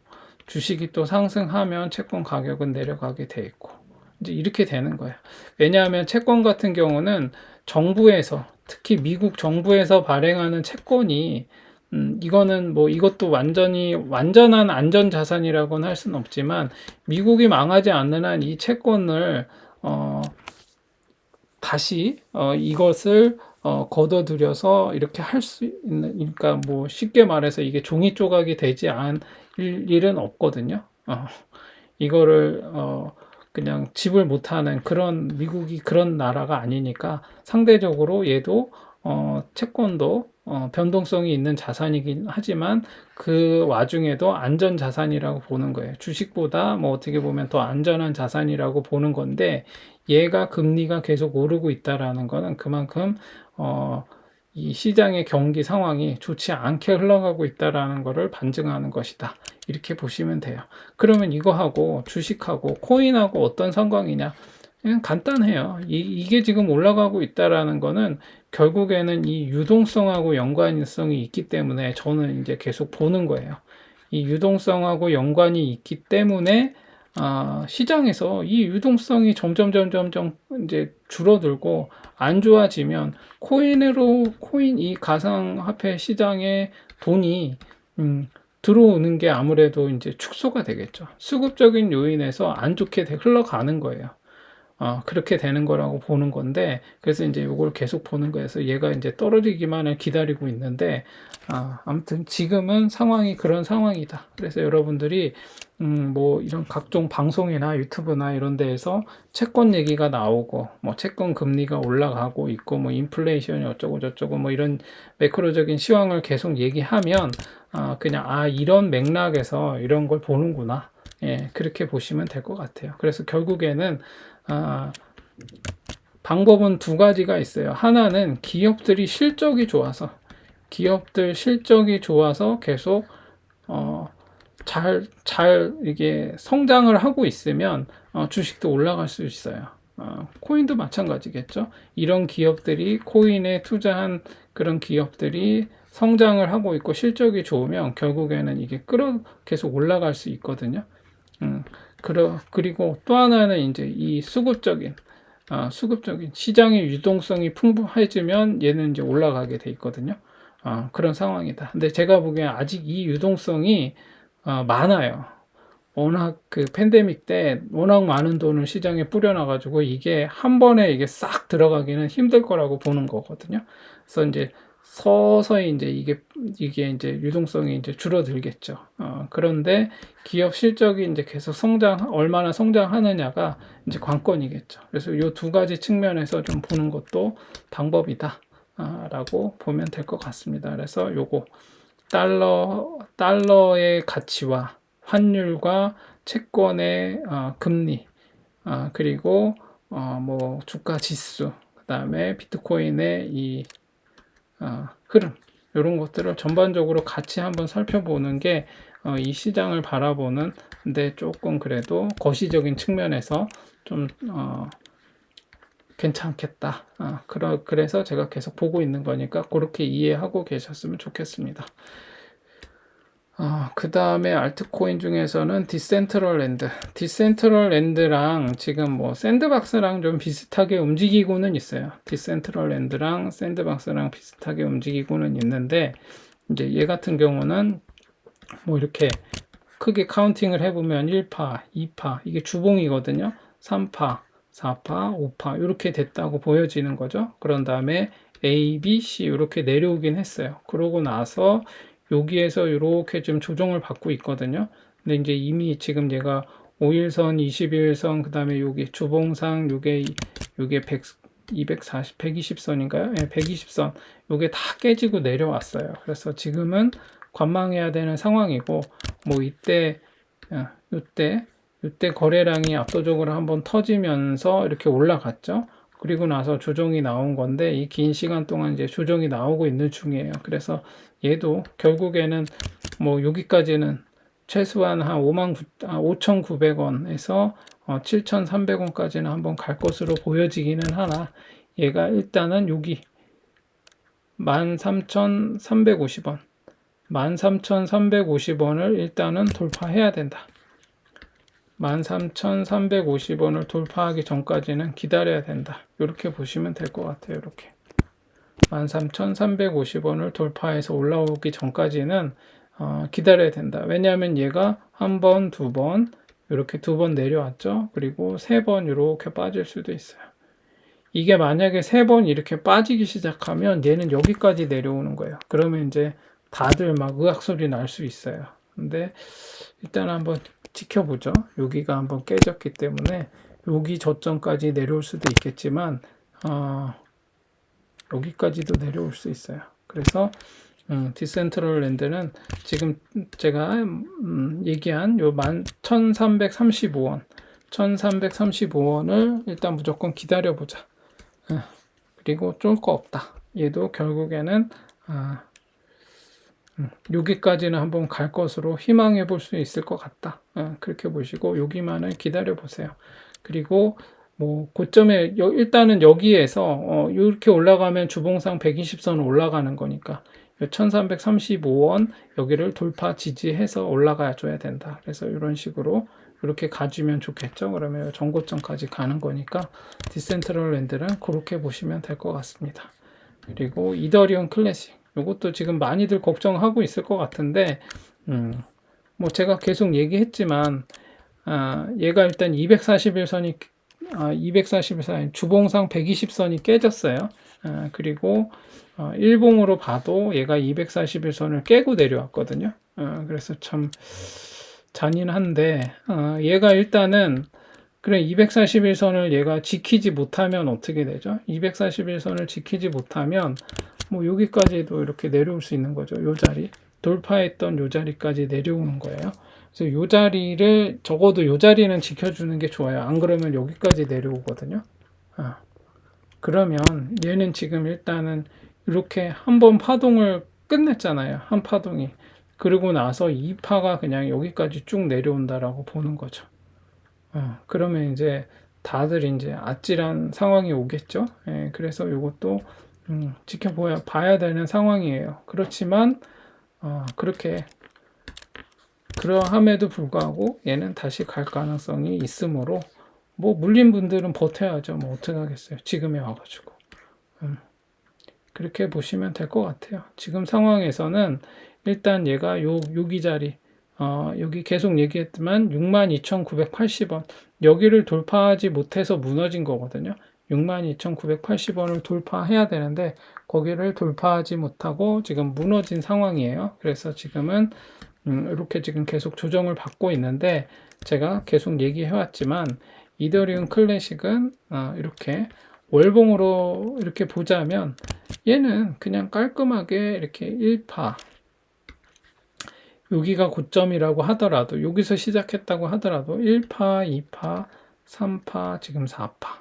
주식이 또 상승하면 채권 가격은 내려가게 돼 있고 이제 이렇게 되는 거예요. 왜냐하면 채권 같은 경우는 정부에서 특히 미국 정부에서 발행하는 채권이 이거는 뭐 이것도 완전한 안전 자산이라고는 할 수는 없지만 미국이 망하지 않는 한 이 채권을 다시 이것을 걷어들여서 이렇게 할 수 있는 그러니까 뭐 쉽게 말해서 이게 종이 조각이 되지 않을 일은 없거든요. 이거를 그냥 지불 못하는 그런 미국이 그런 나라가 아니니까 상대적으로 얘도 채권도 변동성이 있는 자산이긴 하지만 그 와중에도 안전 자산이라고 보는 거예요. 주식보다 뭐 어떻게 보면 더 안전한 자산이라고 보는 건데 얘가 금리가 계속 오르고 있다라는 거는 그만큼 이 시장의 경기 상황이 좋지 않게 흘러가고 있다라는 것을 반증하는 것이다. 이렇게 보시면 돼요. 그러면 이거하고 주식하고 코인하고 어떤 상관이냐? 그냥 간단해요. 이게 지금 올라가고 있다라는 거는 결국에는 이 유동성하고 연관성이 있기 때문에 저는 이제 계속 보는 거예요. 이 유동성하고 연관이 있기 때문에 시장에서 이 유동성이 점점 이제 줄어들고 안 좋아지면 코인 이 가상화폐 시장에 돈이 들어오는 게 아무래도 이제 축소가 되겠죠. 수급적인 요인에서 안 좋게 흘러가는 거예요. 그렇게 되는 거라고 보는 건데, 그래서 이제 이걸 계속 보는 거여서 얘가 이제 떨어지기만을 기다리고 있는데, 아무튼 지금은 상황이 그런 상황이다. 그래서 여러분들이, 뭐 이런 각종 방송이나 유튜브나 이런 데에서 채권 얘기가 나오고, 뭐 채권 금리가 올라가고 있고, 뭐 인플레이션이 어쩌고 저쩌고, 뭐 이런 매크로적인 시황을 계속 얘기하면, 그냥, 이런 맥락에서 이런 걸 보는구나. 예, 그렇게 보시면 될 것 같아요. 그래서 결국에는 방법은 두 가지가 있어요. 하나는 기업들이 실적이 좋아서 계속 잘 이게 성장을 하고 있으면 주식도 올라갈 수 있어요. 코인도 마찬가지겠죠. 이런 기업들이 코인에 투자한 그런 기업들이 성장을 하고 있고 실적이 좋으면 결국에는 이게 계속 올라갈 수 있거든요. 그리고 또 하나는 이제 이 수급적인 시장의 유동성이 풍부해지면 얘는 이제 올라가게 돼 있거든요. 그런 상황이다. 근데 제가 보기엔 아직 이 유동성이 많아요. 워낙 그 팬데믹 때 워낙 많은 돈을 시장에 뿌려놔가지고 이게 한 번에 이게 싹 들어가기는 힘들 거라고 보는 거거든요. 그래서 이제 서서히 이제 이게 이제 유동성이 이제 줄어들겠죠. 그런데 기업 실적이 이제 계속 얼마나 성장하느냐가 이제 관건이겠죠. 그래서 이 두 가지 측면에서 좀 보는 것도 방법이다. 라고 보면 될 것 같습니다. 그래서 요거 달러의 가치와 환율과 채권의 금리, 그리고 뭐 주가 지수, 그다음에 비트코인의 이 흐름, 이런 것들을 전반적으로 같이 한번 살펴보는 게 이 시장을 바라보는데 조금 그래도 거시적인 측면에서 좀 괜찮겠다. 그래서 제가 계속 보고 있는 거니까 그렇게 이해하고 계셨으면 좋겠습니다. 그 다음에 알트코인 중에서는 디센트럴랜드랑 지금 뭐 샌드박스랑 좀 비슷하게 움직이고는 있어요. 디센트럴랜드랑 샌드박스랑 비슷하게 움직이고는 있는데 이제 얘 같은 경우는 뭐 이렇게 크게 카운팅을 해보면 1파, 2파 이게 주봉이거든요. 3파, 4파, 5파 이렇게 됐다고 보여지는 거죠. 그런 다음에 A, B, C 이렇게 내려오긴 했어요. 그러고 나서 여기에서 이렇게 좀 조정을 받고 있거든요. 근데 이제 이미 지금 얘가 5일선, 21선, 그 다음에 여기 주봉상 요게 240, 120선인가요? 네, 120선. 요게 다 깨지고 내려왔어요. 그래서 지금은 관망해야 되는 상황이고, 뭐 이때 거래량이 압도적으로 한번 터지면서 이렇게 올라갔죠. 그리고 나서 조정이 나온 건데 이 긴 시간 동안 이제 조정이 나오고 있는 중이에요. 그래서 얘도 결국에는 뭐 여기까지는 최소한 한 5,900원에서 7,300원까지는 한번 갈 것으로 보여지기는 하나 얘가 일단은 여기 13,350원 13,350원을 일단은 돌파해야 된다. 13,350원을 돌파하기 전까지는 기다려야 된다. 이렇게 보시면 될 것 같아요. 이렇게 13,350원을 돌파해서 올라오기 전까지는 기다려야 된다. 왜냐하면 얘가 한 번, 두 번 이렇게 두 번 내려왔죠. 그리고 세 번 이렇게 빠질 수도 있어요. 이게 만약에 세 번 이렇게 빠지기 시작하면 얘는 여기까지 내려오는 거예요. 그러면 이제 다들 막 의학 소리 날 수 있어요. 근데 일단 한번 지켜보죠. 여기가 한번 깨졌기 때문에 여기 저점까지 내려올 수도 있겠지만 여기까지도 내려올 수 있어요. 그래서 디센트럴랜드는 지금 제가 얘기한 요 1335원 1335원을 일단 무조건 기다려보자. 그리고 쫄 거 없다. 얘도 결국에는 여기까지는 한번 갈 것으로 희망해 볼 수 있을 것 같다. 그렇게 보시고 여기만을 기다려 보세요. 그리고 뭐 고점에 일단은 여기에서 이렇게 올라가면 주봉상 120선 올라가는 거니까 1335원 여기를 돌파 지지해서 올라가 줘야 된다. 그래서 이런 식으로 이렇게 가주면 좋겠죠. 그러면 전고점까지 가는 거니까 디센트럴랜드는 그렇게 보시면 될 것 같습니다. 그리고 이더리움 클래식 이것도 지금 많이들 걱정하고 있을 것 같은데 뭐 제가 계속 얘기했지만 얘가 일단 241선이 241선 주봉상 120선이 깨졌어요. 그리고 일봉으로 봐도 얘가 241선을 깨고 내려왔거든요. 그래서 참 잔인한데 얘가 일단은 그래 241선을 얘가 지키지 못하면 어떻게 되죠? 241선을 지키지 못하면 뭐 여기까지도 이렇게 내려올 수 있는 거죠. 요 자리 돌파했던 요 자리까지 내려오는 거예요. 그래서 요 자리를 적어도 요 자리는 지켜주는 게 좋아요. 안 그러면 여기까지 내려오거든요. 그러면 얘는 지금 일단은 이렇게 한번 파동을 끝냈잖아요. 한 파동이. 그리고 나서 2파가 그냥 여기까지 쭉 내려온다라고 보는 거죠. 그러면 이제 다들 이제 아찔한 상황이 오겠죠. 그래서 이것도 봐야 되는 상황이에요. 그렇지만 그렇게 그러함에도 불구하고 얘는 다시 갈 가능성이 있으므로 뭐 물린 분들은 버텨야죠. 뭐 어떻게 하겠어요. 지금에 와가지고 그렇게 보시면 될 것 같아요. 지금 상황에서는 일단 얘가 여기 자리 여기 계속 얘기했지만 62,980원 여기를 돌파하지 못해서 무너진 거거든요. 62,980원을 돌파해야 되는데 거기를 돌파하지 못하고 지금 무너진 상황이에요. 그래서 지금은 이렇게 지금 계속 조정을 받고 있는데 제가 계속 얘기해왔지만 이더리움 클래식은 이렇게 월봉으로 이렇게 보자면 얘는 그냥 깔끔하게 이렇게 1파 여기가 고점이라고 하더라도 여기서 시작했다고 하더라도 1파, 2파, 3파, 지금 4파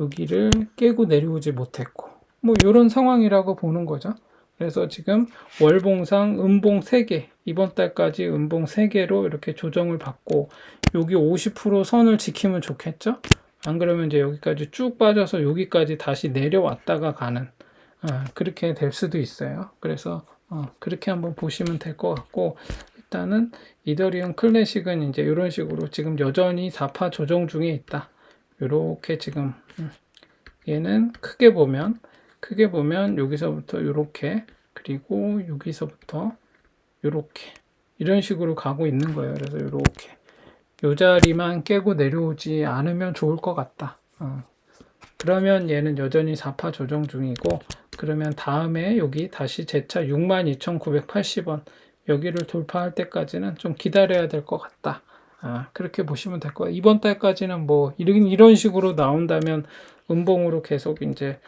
여기를 깨고 내려오지 못했고 뭐 이런 상황이라고 보는 거죠. 그래서 지금 월봉상 음봉 3개 이번 달까지 음봉 3개로 이렇게 조정을 받고 여기 50% 선을 지키면 좋겠죠. 안 그러면 이제 여기까지 쭉 빠져서 여기까지 다시 내려왔다가 가는 그렇게 될 수도 있어요. 그래서 그렇게 한번 보시면 될 것 같고 일단은 이더리움 클래식은 이제 이런 식으로 지금 여전히 4파 조정 중에 있다. 이렇게 지금 얘는 크게 보면 여기서부터 이렇게 그리고 여기서부터 이렇게 이런 식으로 가고 있는 거예요. 그래서 이렇게 요 자리만 깨고 내려오지 않으면 좋을 것 같다. 그러면 얘는 여전히 4파 조정 중이고 그러면 다음에 여기 다시 재차 62,980원 여기를 돌파할 때까지는 좀 기다려야 될 것 같다. 그렇게 보시면 될 거예요. 이번 달까지는 뭐 이런 식으로 나온다면 음봉으로 계속 이제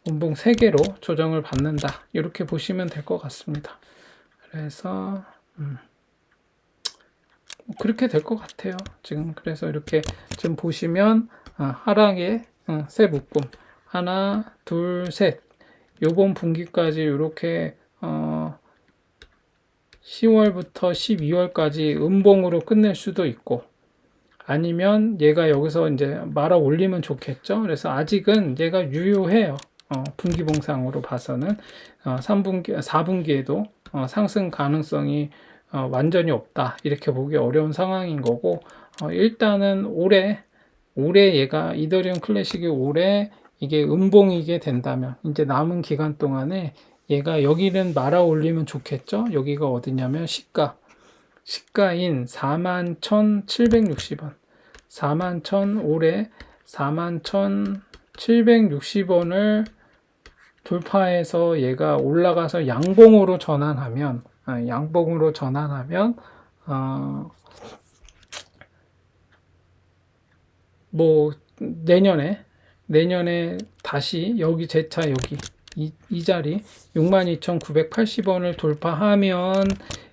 음봉 3개로 조정을 받는다. 이렇게 보시면 될 것 같습니다. 그래서 그렇게 될 것 같아요. 지금 그래서 이렇게 지금 보시면 하락의 세 묶음 하나, 둘, 셋 요번 분기까지 이렇게 10월부터 12월까지 음봉으로 끝낼 수도 있고 아니면 얘가 여기서 이제 말아 올리면 좋겠죠. 그래서 아직은 얘가 유효해요. 분기봉상으로 봐서는 3분기, 4분기에도 상승 가능성이 완전히 없다. 이렇게 보기 어려운 상황인 거고 일단은 올해 얘가 이더리움 클래식이 올해 이게 음봉이게 된다면 이제 남은 기간 동안에 얘가 여기는 말아 올리면 좋겠죠. 여기가 어디냐면 시가인 41,760원 41,000 올해 41,760원을 돌파해서 얘가 올라가서 양봉으로 전환하면 뭐 내년에 다시 여기 제 차 여기 이 자리 62,980원을 돌파하면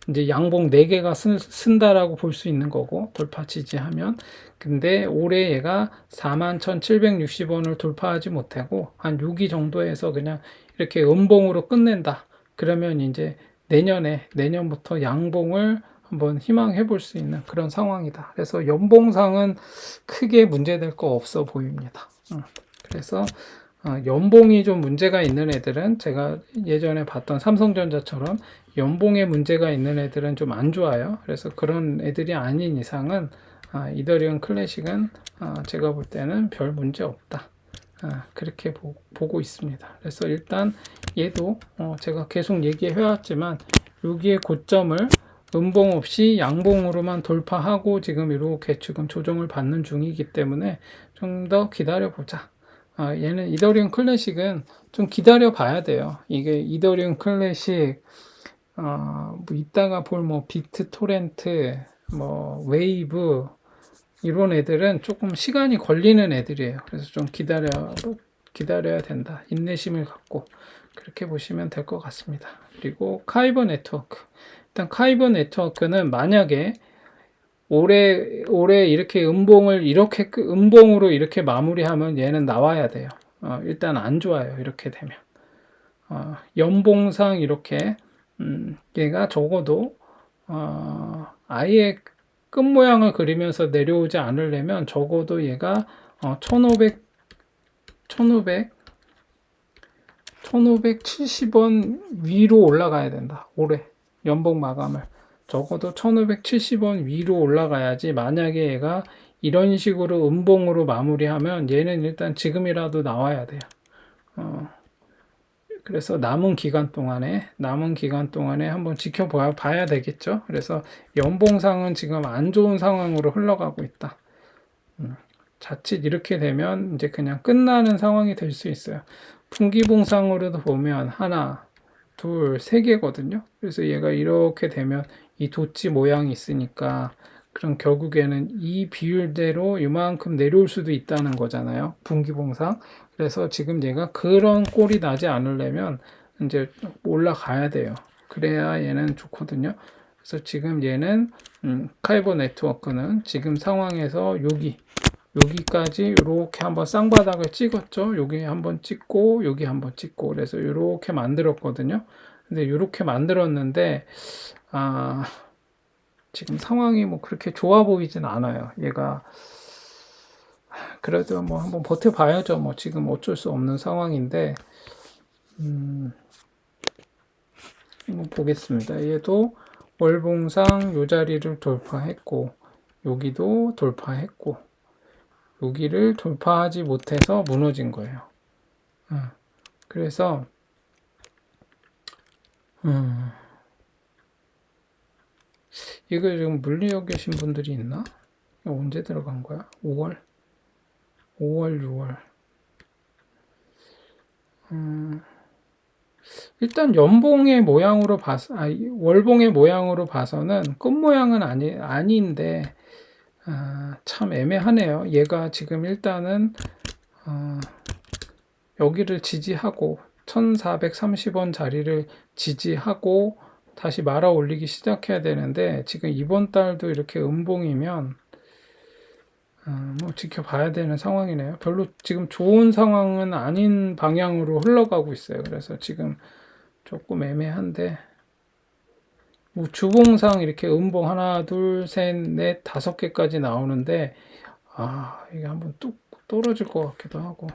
이제 양봉 4개가 쓴다라고 볼 수 있는 거고, 돌파 지지하면. 근데 올해 얘가 41,760원을 돌파하지 못하고 한 6위 정도에서 그냥 이렇게 음봉으로 끝낸다. 그러면 이제 내년부터 양봉을 한번 희망해 볼 수 있는 그런 상황이다. 그래서 연봉상은 크게 문제될 거 없어 보입니다. 그래서 연봉이 좀 문제가 있는 애들은, 제가 예전에 봤던 삼성전자처럼 연봉에 문제가 있는 애들은 좀 안 좋아요. 그래서 그런 애들이 아닌 이상은 이더리움 클래식은 제가 볼 때는 별 문제 없다. 그렇게 보고 있습니다. 그래서 일단 얘도 제가 계속 얘기해 왔지만 여기에 고점을 음봉 없이 양봉으로만 돌파하고 지금 이렇게 지금 조정을 받는 중이기 때문에 좀 더 기다려 보자. 얘는 이더리움 클래식은 좀 기다려 봐야 돼요. 이게 이더리움 클래식 뭐 이따가 볼 뭐 비트 토렌트 뭐 웨이브 이런 애들은 조금 시간이 걸리는 애들이에요. 그래서 좀 기다려야 된다. 인내심을 갖고 그렇게 보시면 될 것 같습니다. 그리고 카이버 네트워크. 일단 카이버 네트워크는 만약에 올해 이렇게 음봉으로 이렇게 마무리하면 얘는 나와야 돼요. 일단 안 좋아요. 이렇게 되면. 연봉상 이렇게, 얘가 적어도, 아예 끝 모양을 그리면서 내려오지 않으려면 적어도 얘가, 1570원 위로 올라가야 된다. 올해. 연봉 마감을. 적어도 1570원 위로 올라가야지. 만약에 얘가 이런 식으로 음봉으로 마무리하면 얘는 일단 지금이라도 나와야 돼요. 그래서 남은 기간 동안에 한번 지켜봐야 되겠죠. 그래서 연봉상은 지금 안 좋은 상황으로 흘러가고 있다. 자칫 이렇게 되면 이제 그냥 끝나는 상황이 될 수 있어요. 분기봉상으로도 보면 하나, 둘, 세 개거든요. 그래서 얘가 이렇게 되면 이 도치 모양이 있으니까 그럼 결국에는 이 비율대로 이만큼 내려올 수도 있다는 거잖아요. 분기봉상. 그래서 지금 얘가 그런 꼴이 나지 않으려면 이제 올라가야 돼요. 그래야 얘는 좋거든요. 그래서 지금 얘는 카이버 네트워크는 지금 상황에서 여기까지 이렇게 한번 쌍바닥을 찍었죠. 여기 한번 찍고 여기 한번 찍고 그래서 이렇게 만들었거든요. 근데 이렇게 만들었는데 지금 상황이 뭐 그렇게 좋아 보이진 않아요. 얘가 그래도 뭐 한번 버텨봐야죠. 뭐 지금 어쩔 수 없는 상황인데 한번 보겠습니다. 얘도 월봉상 요 자리를 돌파했고 여기도 돌파했고 여기를 돌파하지 못해서 무너진 거예요. 그래서 이거 지금 물리học 계신 분들이 있나? 이거 언제 들어간 거야? 5월, 6월. 일단 연봉의 모양으로 월봉의 모양으로 봐서는 끝 모양은 아닌데 참 애매하네요. 얘가 지금 일단은 여기를 지지하고 1430원 자리를 지지하고 다시 말아 올리기 시작해야 되는데 지금 이번 달도 이렇게 음봉이면 뭐 지켜봐야 되는 상황이네요. 별로 지금 좋은 상황은 아닌 방향으로 흘러가고 있어요. 그래서 지금 조금 애매한데 뭐 주봉상 이렇게 음봉 하나, 둘, 셋, 넷, 5개까지 나오는데 이게 한번 뚝 떨어질 것 같기도 하고.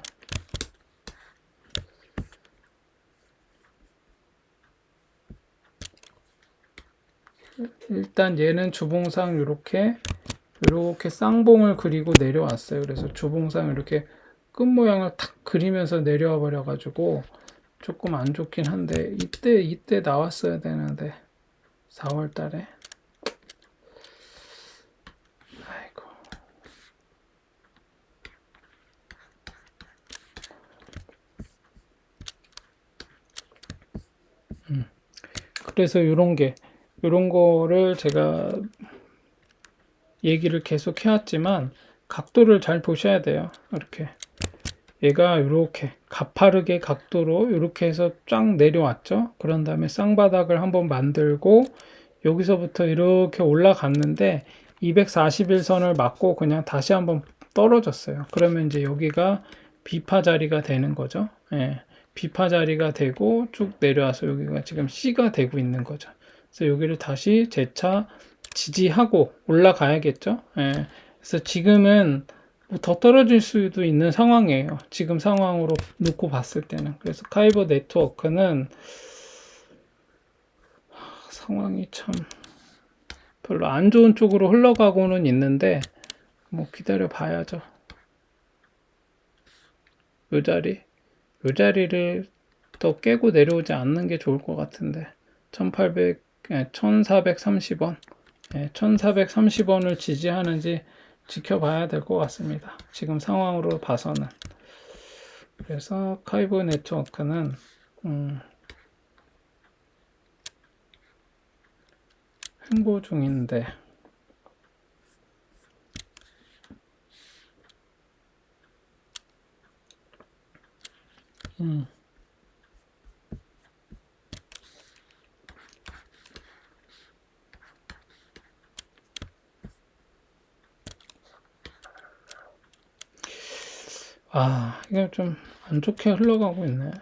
일단 얘는 주봉상 이렇게 쌍봉을 그리고 내려왔어요. 그래서 주봉상 이렇게 끝 모양을 탁 그리면서 내려와 버려 가지고 조금 안 좋긴 한데 이때 나왔어야 되는데 4월 달에 아이고. 그래서 이런 거를 제가 얘기를 계속 해왔지만 각도를 잘 보셔야 돼요. 이렇게 얘가 이렇게 가파르게 각도로 이렇게 해서 쫙 내려왔죠. 그런 다음에 쌍바닥을 한번 만들고 여기서부터 이렇게 올라갔는데 241선을 맞고 그냥 다시 한번 떨어졌어요. 그러면 이제 여기가 B파 자리가 되는 거죠. 예, B파 자리가 되고 쭉 내려와서 여기가 지금 C가 되고 있는 거죠. 그래서 여기를 다시 재차 지지하고 올라가야겠죠. 예, 그래서 지금은 뭐더 떨어질 수도 있는 상황이에요. 지금 상황으로 놓고 봤을 때는. 그래서 카이버 네트워크는 상황이 참 별로 안 좋은 쪽으로 흘러가고는 있는데 뭐 기다려 봐야죠. 요 자리를 더 깨고 내려오지 않는 게 좋을 것 같은데 1430원 1430원을 지지하는지 지켜봐야 될 것 같습니다. 지금 상황으로 봐서는. 그래서 카이브 네트워크는 횡보 중인데 이게 좀 안 좋게 흘러가고 있네.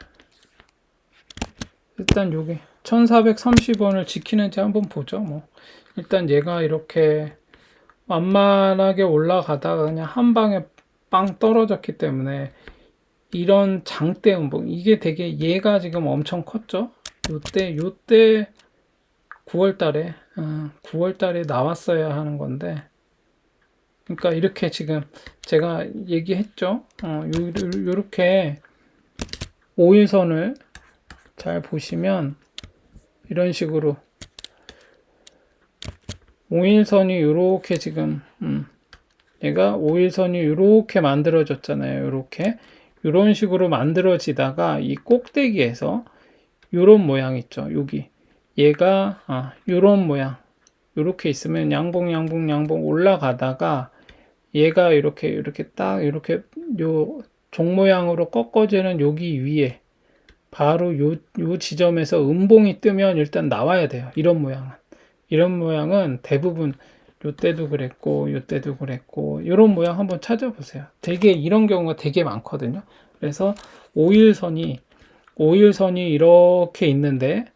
일단 여기 1430원을 지키는지 한번 보죠. 뭐 일단 얘가 이렇게 완만하게 올라가다가 그냥 한 방에 빵 떨어졌기 때문에 이런 장대 음봉 이게 되게 얘가 지금 엄청 컸죠. 요때 9월 달에 나왔어야 하는 건데 그러니까 이렇게 지금 제가 얘기했죠. 요렇게 5일선을 잘 보시면 이런 식으로 5일선이 이렇게 지금 얘가 5일선이 이렇게 만들어졌잖아요. 이렇게 이런 식으로 만들어지다가 이 꼭대기에서 이런 모양 있죠. 여기 얘가 이런 모양 이렇게 있으면 양봉 올라가다가 얘가 이렇게 딱 이렇게 요 종 모양으로 꺾어지는 여기 위에 바로 요 지점에서 음봉이 뜨면 일단 나와야 돼요. 이런 모양은 대부분 요때도 그랬고 요때도 그랬고 이런 모양 한번 찾아보세요. 되게 이런 경우가 되게 많거든요. 그래서 5일선이 이렇게 있는데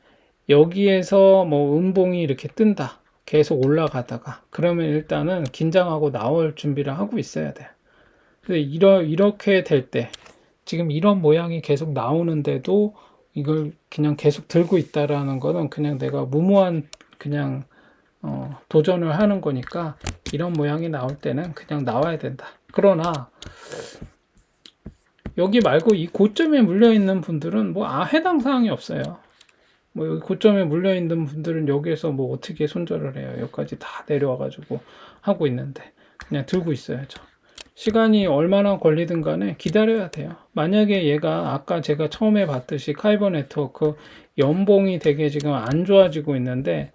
여기에서 뭐 음봉이 이렇게 뜬다. 계속 올라가다가 그러면 일단은 긴장하고 나올 준비를 하고 있어야 돼요. 이렇게 될 때 지금 이런 모양이 계속 나오는데도 이걸 그냥 계속 들고 있다라는 거는 그냥 내가 무모한 그냥 도전을 하는 거니까 이런 모양이 나올 때는 그냥 나와야 된다. 그러나 여기 말고 이 고점에 물려 있는 분들은 뭐 해당 사항이 없어요. 뭐 여기 고점에 물려 있는 분들은 여기에서 뭐 어떻게 손절을 해요? 여기까지 다 내려와 가지고 하고 있는데 그냥 들고 있어야죠. 시간이 얼마나 걸리든 간에 기다려야 돼요. 만약에 얘가 아까 제가 처음에 봤듯이 카이버 네트워크 연봉이 되게 지금 안 좋아지고 있는데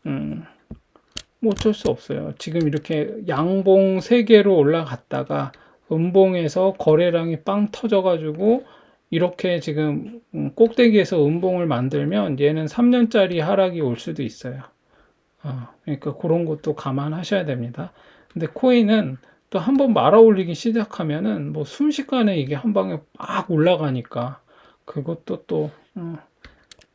뭐 어쩔 수 없어요. 지금 이렇게 양봉 3개로 올라갔다가 음봉에서 거래량이 빵 터져가지고 이렇게 지금 꼭대기에서 음봉을 만들면 얘는 3년짜리 하락이 올 수도 있어요. 그러니까 그런 것도 감안하셔야 됩니다. 근데 코인은 또 한번 말아 올리기 시작하면은 뭐 순식간에 이게 한 방에 막 올라가니까 그것도 또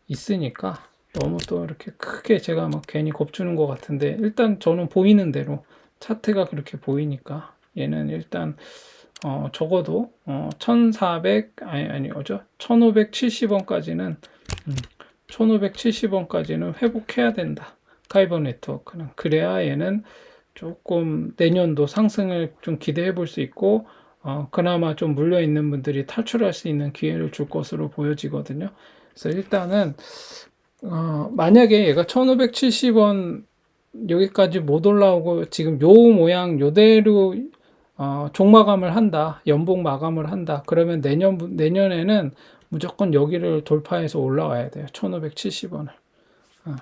있으니까 너무 또 이렇게 크게 제가 막 괜히 겁주는 것 같은데 일단 저는 보이는 대로 차트가 그렇게 보이니까 얘는 일단 적어도 1570원까지는 1570원까지는 회복해야 된다. 카이버 네트워크는 그래야 얘는 조금 내년도 상승을 좀 기대해 볼 수 있고 그나마 좀 물려 있는 분들이 탈출할 수 있는 기회를 줄 것으로 보여지거든요. 그래서 일단은 만약에 얘가 1570원 여기까지 못 올라오고 지금 요 모양 요대로 종마감을 한다, 연봉 마감을 한다. 그러면 내년에는 무조건 여기를 돌파해서 올라와야 돼요. 1570원을.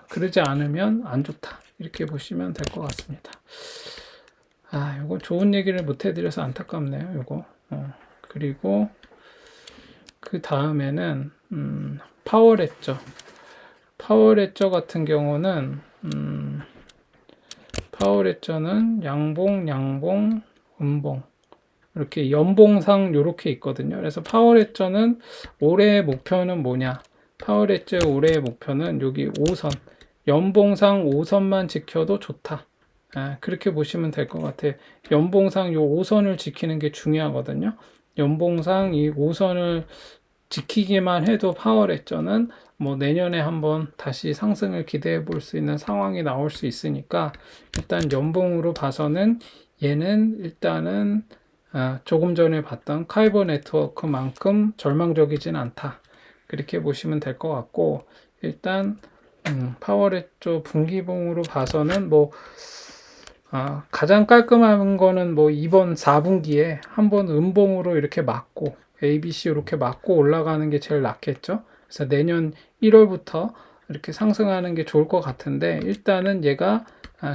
그러지 않으면 안 좋다. 이렇게 보시면 될 것 같습니다. 요거 좋은 얘기를 못 해드려서 안타깝네요, 요거. 그리고 그 다음에는 파워레저. 파워레저 같은 경우는 파워레저는 양봉, 양봉, 음봉 이렇게 연봉상 이렇게 있거든요. 그래서 파워레저는 올해의 목표는 뭐냐? 파워레저의 올해의 목표는 여기 5선, 연봉상 5선만 지켜도 좋다. 그렇게 보시면 될 것 같아요. 연봉상 이 5선을 지키는 게 중요하거든요. 연봉상 이 5선을 지키기만 해도 파워레저는 뭐 내년에 한번 다시 상승을 기대해 볼 수 있는 상황이 나올 수 있으니까 일단 연봉으로 봐서는 얘는 일단은 조금 전에 봤던 카이버 네트워크만큼 절망적이진 않다. 그렇게 보시면 될 것 같고 일단 파워레저 분기봉으로 봐서는 뭐 가장 깔끔한 거는 뭐 이번 4분기에 한번 음봉으로 이렇게 맞고 ABC 이렇게 맞고 올라가는 게 제일 낫겠죠. 그래서 내년 1월부터 이렇게 상승하는 게 좋을 것 같은데 일단은 얘가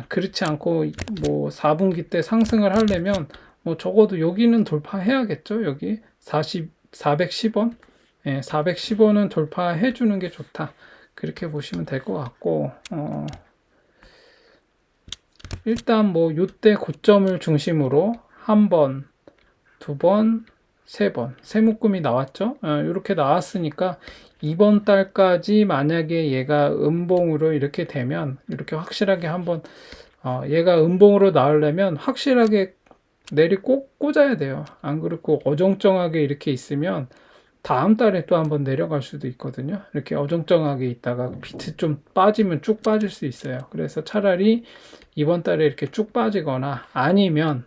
그렇지 않고 뭐 4분기 때 상승을 하려면 뭐 적어도 여기는 돌파해야겠죠. 여기 410원, 410원은 돌파해 주는 게 좋다. 그렇게 보시면 될 것 같고 일단 뭐 요때 고점을 중심으로 한 번, 두 번, 세 번, 세 묶음이 나왔죠. 이렇게 나왔으니까 이번 달까지 만약에 얘가 음봉으로 이렇게 되면 이렇게 확실하게 한번 얘가 음봉으로 나오려면 확실하게 내리 꼭 꽂아야 돼요. 안 그렇고 어정쩡하게 이렇게 있으면 다음 달에 또 한번 내려갈 수도 있거든요. 이렇게 어정쩡하게 있다가 비트 좀 빠지면 쭉 빠질 수 있어요. 그래서 차라리 이번 달에 이렇게 쭉 빠지거나 아니면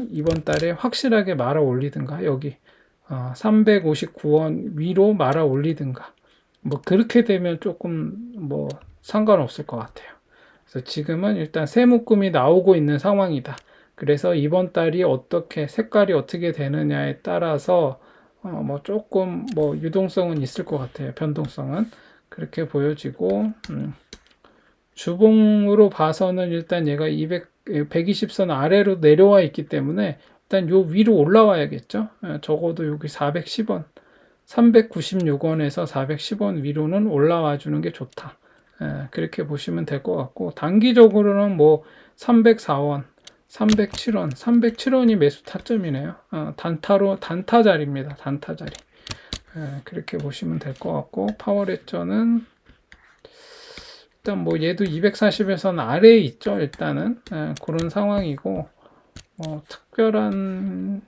이번 달에 확실하게 말아 올리든가 여기 359원 위로 말아 올리든가 뭐 그렇게 되면 조금 뭐 상관없을 것 같아요. 그래서 지금은 일단 세 묶음이 나오고 있는 상황이다. 그래서 이번 달이 어떻게 색깔이 어떻게 되느냐에 따라서 뭐 조금 뭐 유동성은 있을 것 같아요. 변동성은 그렇게 보여지고 주봉으로 봐서는 일단 얘가 120선 아래로 내려와 있기 때문에 일단 요 위로 올라와야겠죠. 적어도 여기 410원, 396원에서 410원 위로는 올라와 주는 게 좋다. 그렇게 보시면 될 것 같고 단기적으로는 뭐 304원, 307원, 307원이 매수 타점이네요. 단타 자리입니다. 단타 자리. 그렇게 보시면 될 것 같고 파워레저는 일단 뭐 얘도 240에선 아래에 있죠. 일단은 그런 상황이고 특별한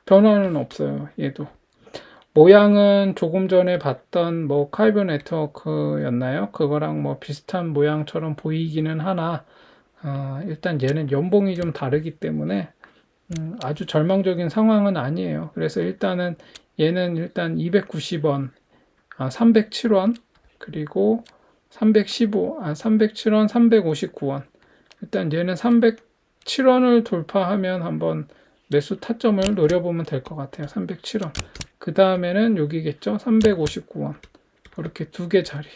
변화는 없어요. 얘도 모양은 조금 전에 봤던 뭐 카이버 네트워크였나요? 그거랑 뭐 비슷한 모양처럼 보이기는 하나 일단 얘는 연봉이 좀 다르기 때문에 아주 절망적인 상황은 아니에요. 그래서 일단은 얘는 일단 290원, 307원 그리고 307원, 359원. 일단 얘는 307원을 돌파하면 한번 매수 타점을 노려보면 될 것 같아요. 307원. 그 다음에는 여기겠죠. 359원. 이렇게 두 개 자리.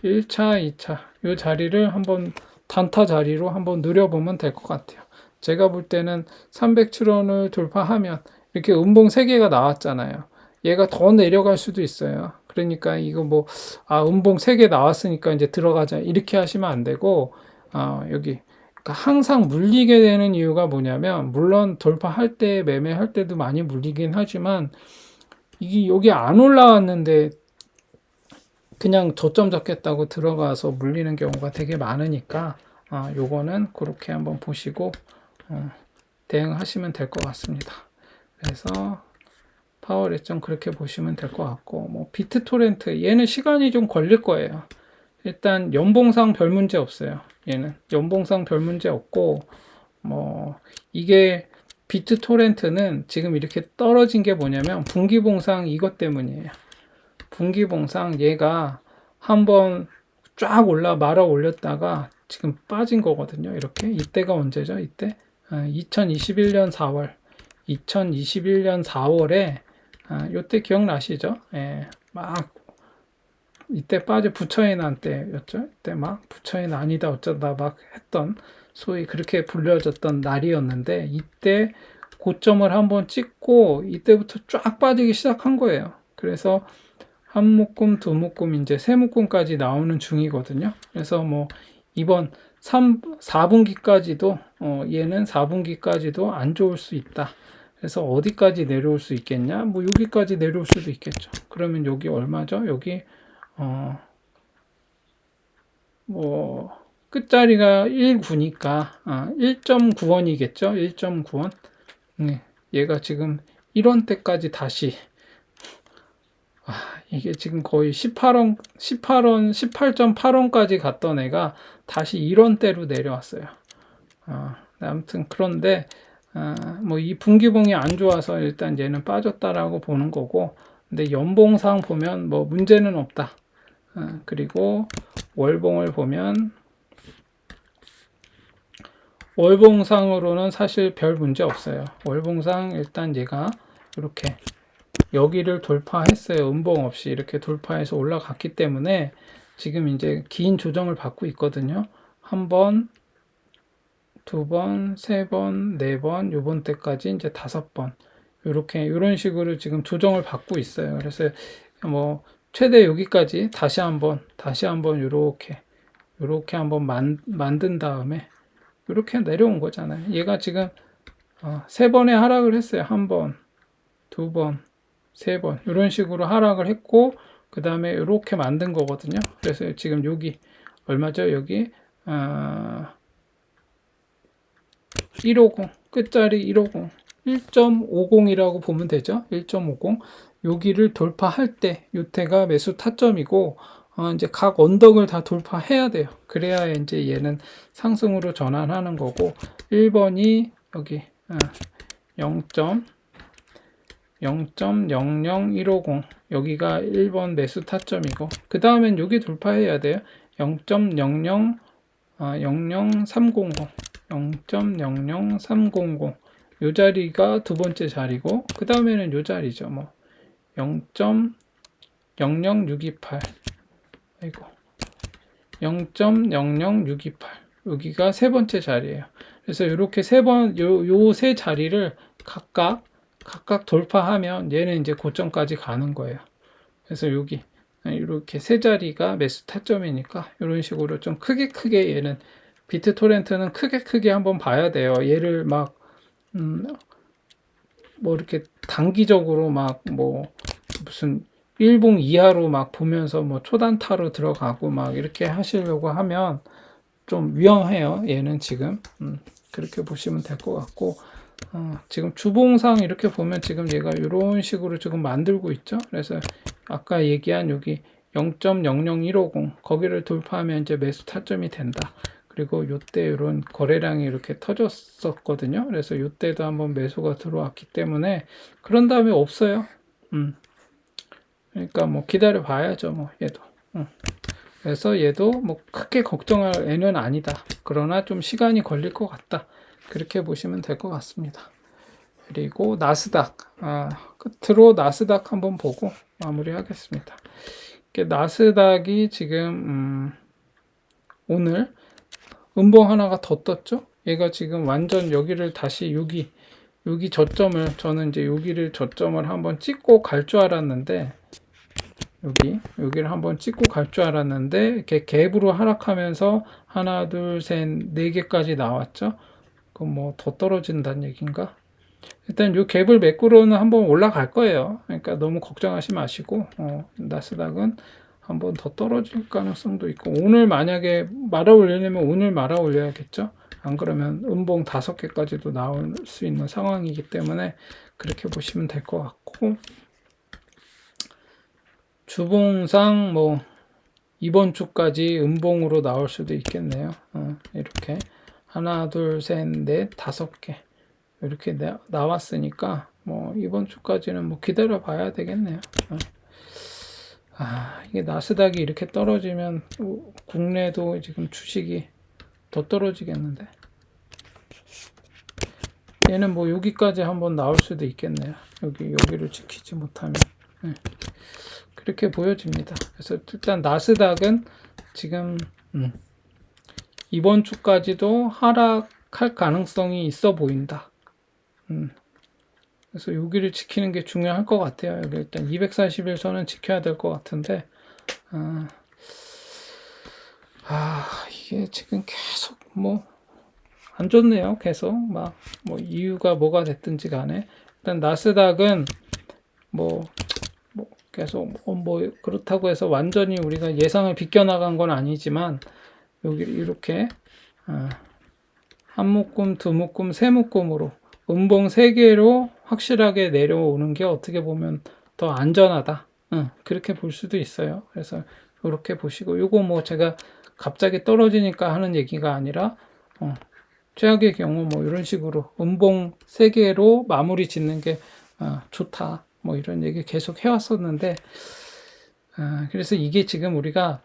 1차, 2차. 이 자리를 한번 단타 자리로 한번 누려보면 될 것 같아요. 제가 볼 때는 307원을 돌파하면 이렇게 음봉 3개가 나왔잖아요. 얘가 더 내려갈 수도 있어요. 그러니까 이거 뭐 음봉 3개 나왔으니까 이제 들어가자 이렇게 하시면 안 되고 여기 그러니까 항상 물리게 되는 이유가 뭐냐면 물론 돌파할 때 매매할 때도 많이 물리긴 하지만 이게 여기 안 올라왔는데 그냥 저점 잡겠다고 들어가서 물리는 경우가 되게 많으니까 요거는 그렇게 한번 보시고 대응하시면 될 것 같습니다. 그래서 파워레전 그렇게 보시면 될 것 같고 뭐 비트토렌트 얘는 시간이 좀 걸릴 거예요. 일단 연봉상 별 문제 없어요. 얘는 연봉상 별 문제 없고 뭐 이게 비트토렌트는 지금 이렇게 떨어진 게 뭐냐면 분기봉상 이것 때문이에요. 분기봉상 얘가 한번 쫙 말아 올렸다가 지금 빠진 거거든요. 이렇게 이때가 언제죠? 이때 2021년 4월 2021년 4월에 요때 기억나시죠? 막 이때 빠져 부처인 한 때였죠. 이때 막 부처인 아니다 어쩌다 막 했던 소위 그렇게 불려졌던 날이었는데 이때 고점을 한번 찍고 이때부터 쫙 빠지기 시작한 거예요. 그래서 한 묶음, 두 묶음, 이제 세 묶음까지 나오는 중이거든요. 그래서 뭐 이번 4분기까지도 얘는 4분기까지도 안 좋을 수 있다. 그래서 어디까지 내려올 수 있겠냐? 뭐 여기까지 내려올 수도 있겠죠. 그러면 여기 얼마죠? 여기 뭐 끝자리가 1,9니까 1.9원이겠죠? 1.9원. 네, 얘가 지금 1원대까지 다시 이게 지금 거의 18.8원까지 갔던 애가 다시 1원대로 내려왔어요. 아무튼 그런데 뭐 이 분기봉이 안 좋아서 일단 얘는 빠졌다라고 보는 거고, 근데 연봉상 보면 뭐 문제는 없다. 그리고 월봉을 보면 월봉상으로는 사실 별 문제 없어요. 월봉상 일단 얘가 이렇게 여기를 돌파했어요. 음봉 없이 이렇게 돌파해서 올라갔기 때문에 지금 이제 긴 조정을 받고 있거든요. 한 번, 두 번, 세 번, 네 번, 요번 때까지 이제 5번. 이렇게 이런 식으로 지금 조정을 받고 있어요. 그래서 뭐 최대 여기까지 다시 한번 이렇게 한번 만든 다음에 이렇게 내려온 거잖아요. 얘가 지금 3번의 하락을 했어요. 한 번, 두 번, 세 번 이런 식으로 하락을 했고, 그 다음에 이렇게 만든 거거든요. 그래서 지금 여기 얼마죠? 여기 150 끝자리 150 1.50이라고 보면 되죠. 1.50 여기를 돌파할 때 요태가 매수 타점이고, 이제 각 언덕을 다 돌파해야 돼요. 그래야 이제 얘는 상승으로 전환하는 거고, 1번이 여기 0.00150 여기가 1번 매수 타점이고, 그 다음엔 여기 돌파해야 돼요. 0.00 00300 0.00300 요 자리가 두 번째 자리고, 그 다음에는 요 자리죠. 뭐 0.00628 아이고 0.00628 여기가 세 번째 자리예요. 그래서 이렇게 요 세 자리를 각각 돌파하면 얘는 이제 고점까지 가는 거예요. 그래서 여기 이렇게 세 자리가 매수 타점이니까 이런 식으로 좀 크게 얘는 비트토렌트는 크게 한번 봐야 돼요. 얘를 막 뭐 이렇게 단기적으로 막 뭐 무슨 일봉 이하로 막 보면서 뭐 초단타로 들어가고 막 이렇게 하시려고 하면 좀 위험해요. 얘는 지금 그렇게 보시면 될 것 같고, 지금 주봉상 이렇게 보면 지금 얘가 이런 식으로 지금 만들고 있죠. 그래서 아까 얘기한 여기 0.00150 거기를 돌파하면 이제 매수 타점이 된다. 그리고 요때 이런 거래량이 이렇게 터졌었거든요. 그래서 요때도 한번 매수가 들어왔기 때문에, 그런 다음에 없어요. 그러니까 뭐 기다려 봐야죠. 뭐 얘도. 그래서 얘도 뭐 크게 걱정할 애는 아니다. 그러나 좀 시간이 걸릴 것 같다. 그렇게 보시면 될 것 같습니다. 그리고 나스닥, 끝으로 나스닥 한번 보고 마무리하겠습니다. 나스닥이 지금 오늘 음봉 하나가 더 떴죠. 얘가 지금 완전 여기를 다시 여기 저점을, 저는 이제 여기를 저점을 한번 찍고 갈 줄 알았는데, 여기를 한번 찍고 갈 줄 알았는데 이렇게 갭으로 하락하면서 하나, 둘, 셋, 네 개까지 나왔죠. 그럼 뭐 더 떨어진다는 얘기인가? 일단 요 갭을 매꾸로는 한번 올라갈 거예요. 그러니까 너무 걱정하지 마시고, 나스닥은 한번 더 떨어질 가능성도 있고, 오늘 만약에 말아 올리려면 오늘 말아 올려야겠죠. 안 그러면 음봉 5개까지도 나올 수 있는 상황이기 때문에 그렇게 보시면 될 것 같고, 주봉상 뭐 이번 주까지 음봉으로 나올 수도 있겠네요. 이렇게 하나, 둘, 셋, 넷, 5개 이렇게 나왔으니까 뭐 이번 주까지는 뭐 기다려 봐야 되겠네요. 이게 나스닥이 이렇게 떨어지면 국내도 지금 주식이 더 떨어지겠는데, 얘는 뭐 여기까지 한번 나올 수도 있겠네요. 여기를 지키지 못하면. 그렇게 보여집니다. 그래서 일단 나스닥은 지금 이번 주까지도 하락할 가능성이 있어 보인다. 그래서 여기를 지키는 게 중요할 것 같아요. 여기 일단 241선은 지켜야 될 것 같은데, 이게 지금 계속 안 좋네요. 계속 이유가 뭐가 됐든지 간에 일단 나스닥은 계속 그렇다고 해서 완전히 우리가 예상을 비껴나간 건 아니지만 여기 이렇게 한 묶음, 두 묶음, 세 묶음으로 음봉 3개로 확실하게 내려오는 게 어떻게 보면 더 안전하다. 그렇게 볼 수도 있어요. 그래서 이렇게 보시고, 요거 제가 갑자기 떨어지니까 하는 얘기가 아니라 최악의 경우 이런 식으로 음봉 3개로 마무리 짓는 게 좋다. 이런 얘기 계속 해왔었는데, 그래서 이게 지금 우리가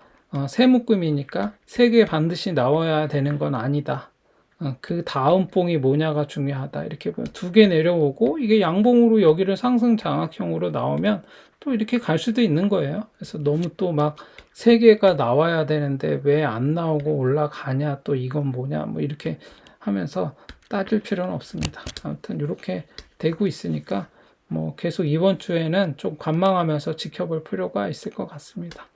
세 묶음이니까 3개 반드시 나와야 되는 건 아니다. 그 다음 봉이 뭐냐가 중요하다. 이렇게 보면 2개 내려오고 이게 양봉으로 여기를 상승 장악형으로 나오면 또 이렇게 갈 수도 있는 거예요. 그래서 너무 또 3개가 나와야 되는데 왜 안 나오고 올라가냐, 또 이건 뭐냐, 이렇게 하면서 따질 필요는 없습니다. 아무튼 이렇게 되고 있으니까 계속 이번 주에는 좀 관망하면서 지켜볼 필요가 있을 것 같습니다.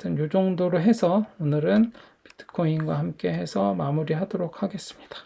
아무튼 이 정도로 해서 오늘은 비트코인과 함께 해서 마무리하도록 하겠습니다.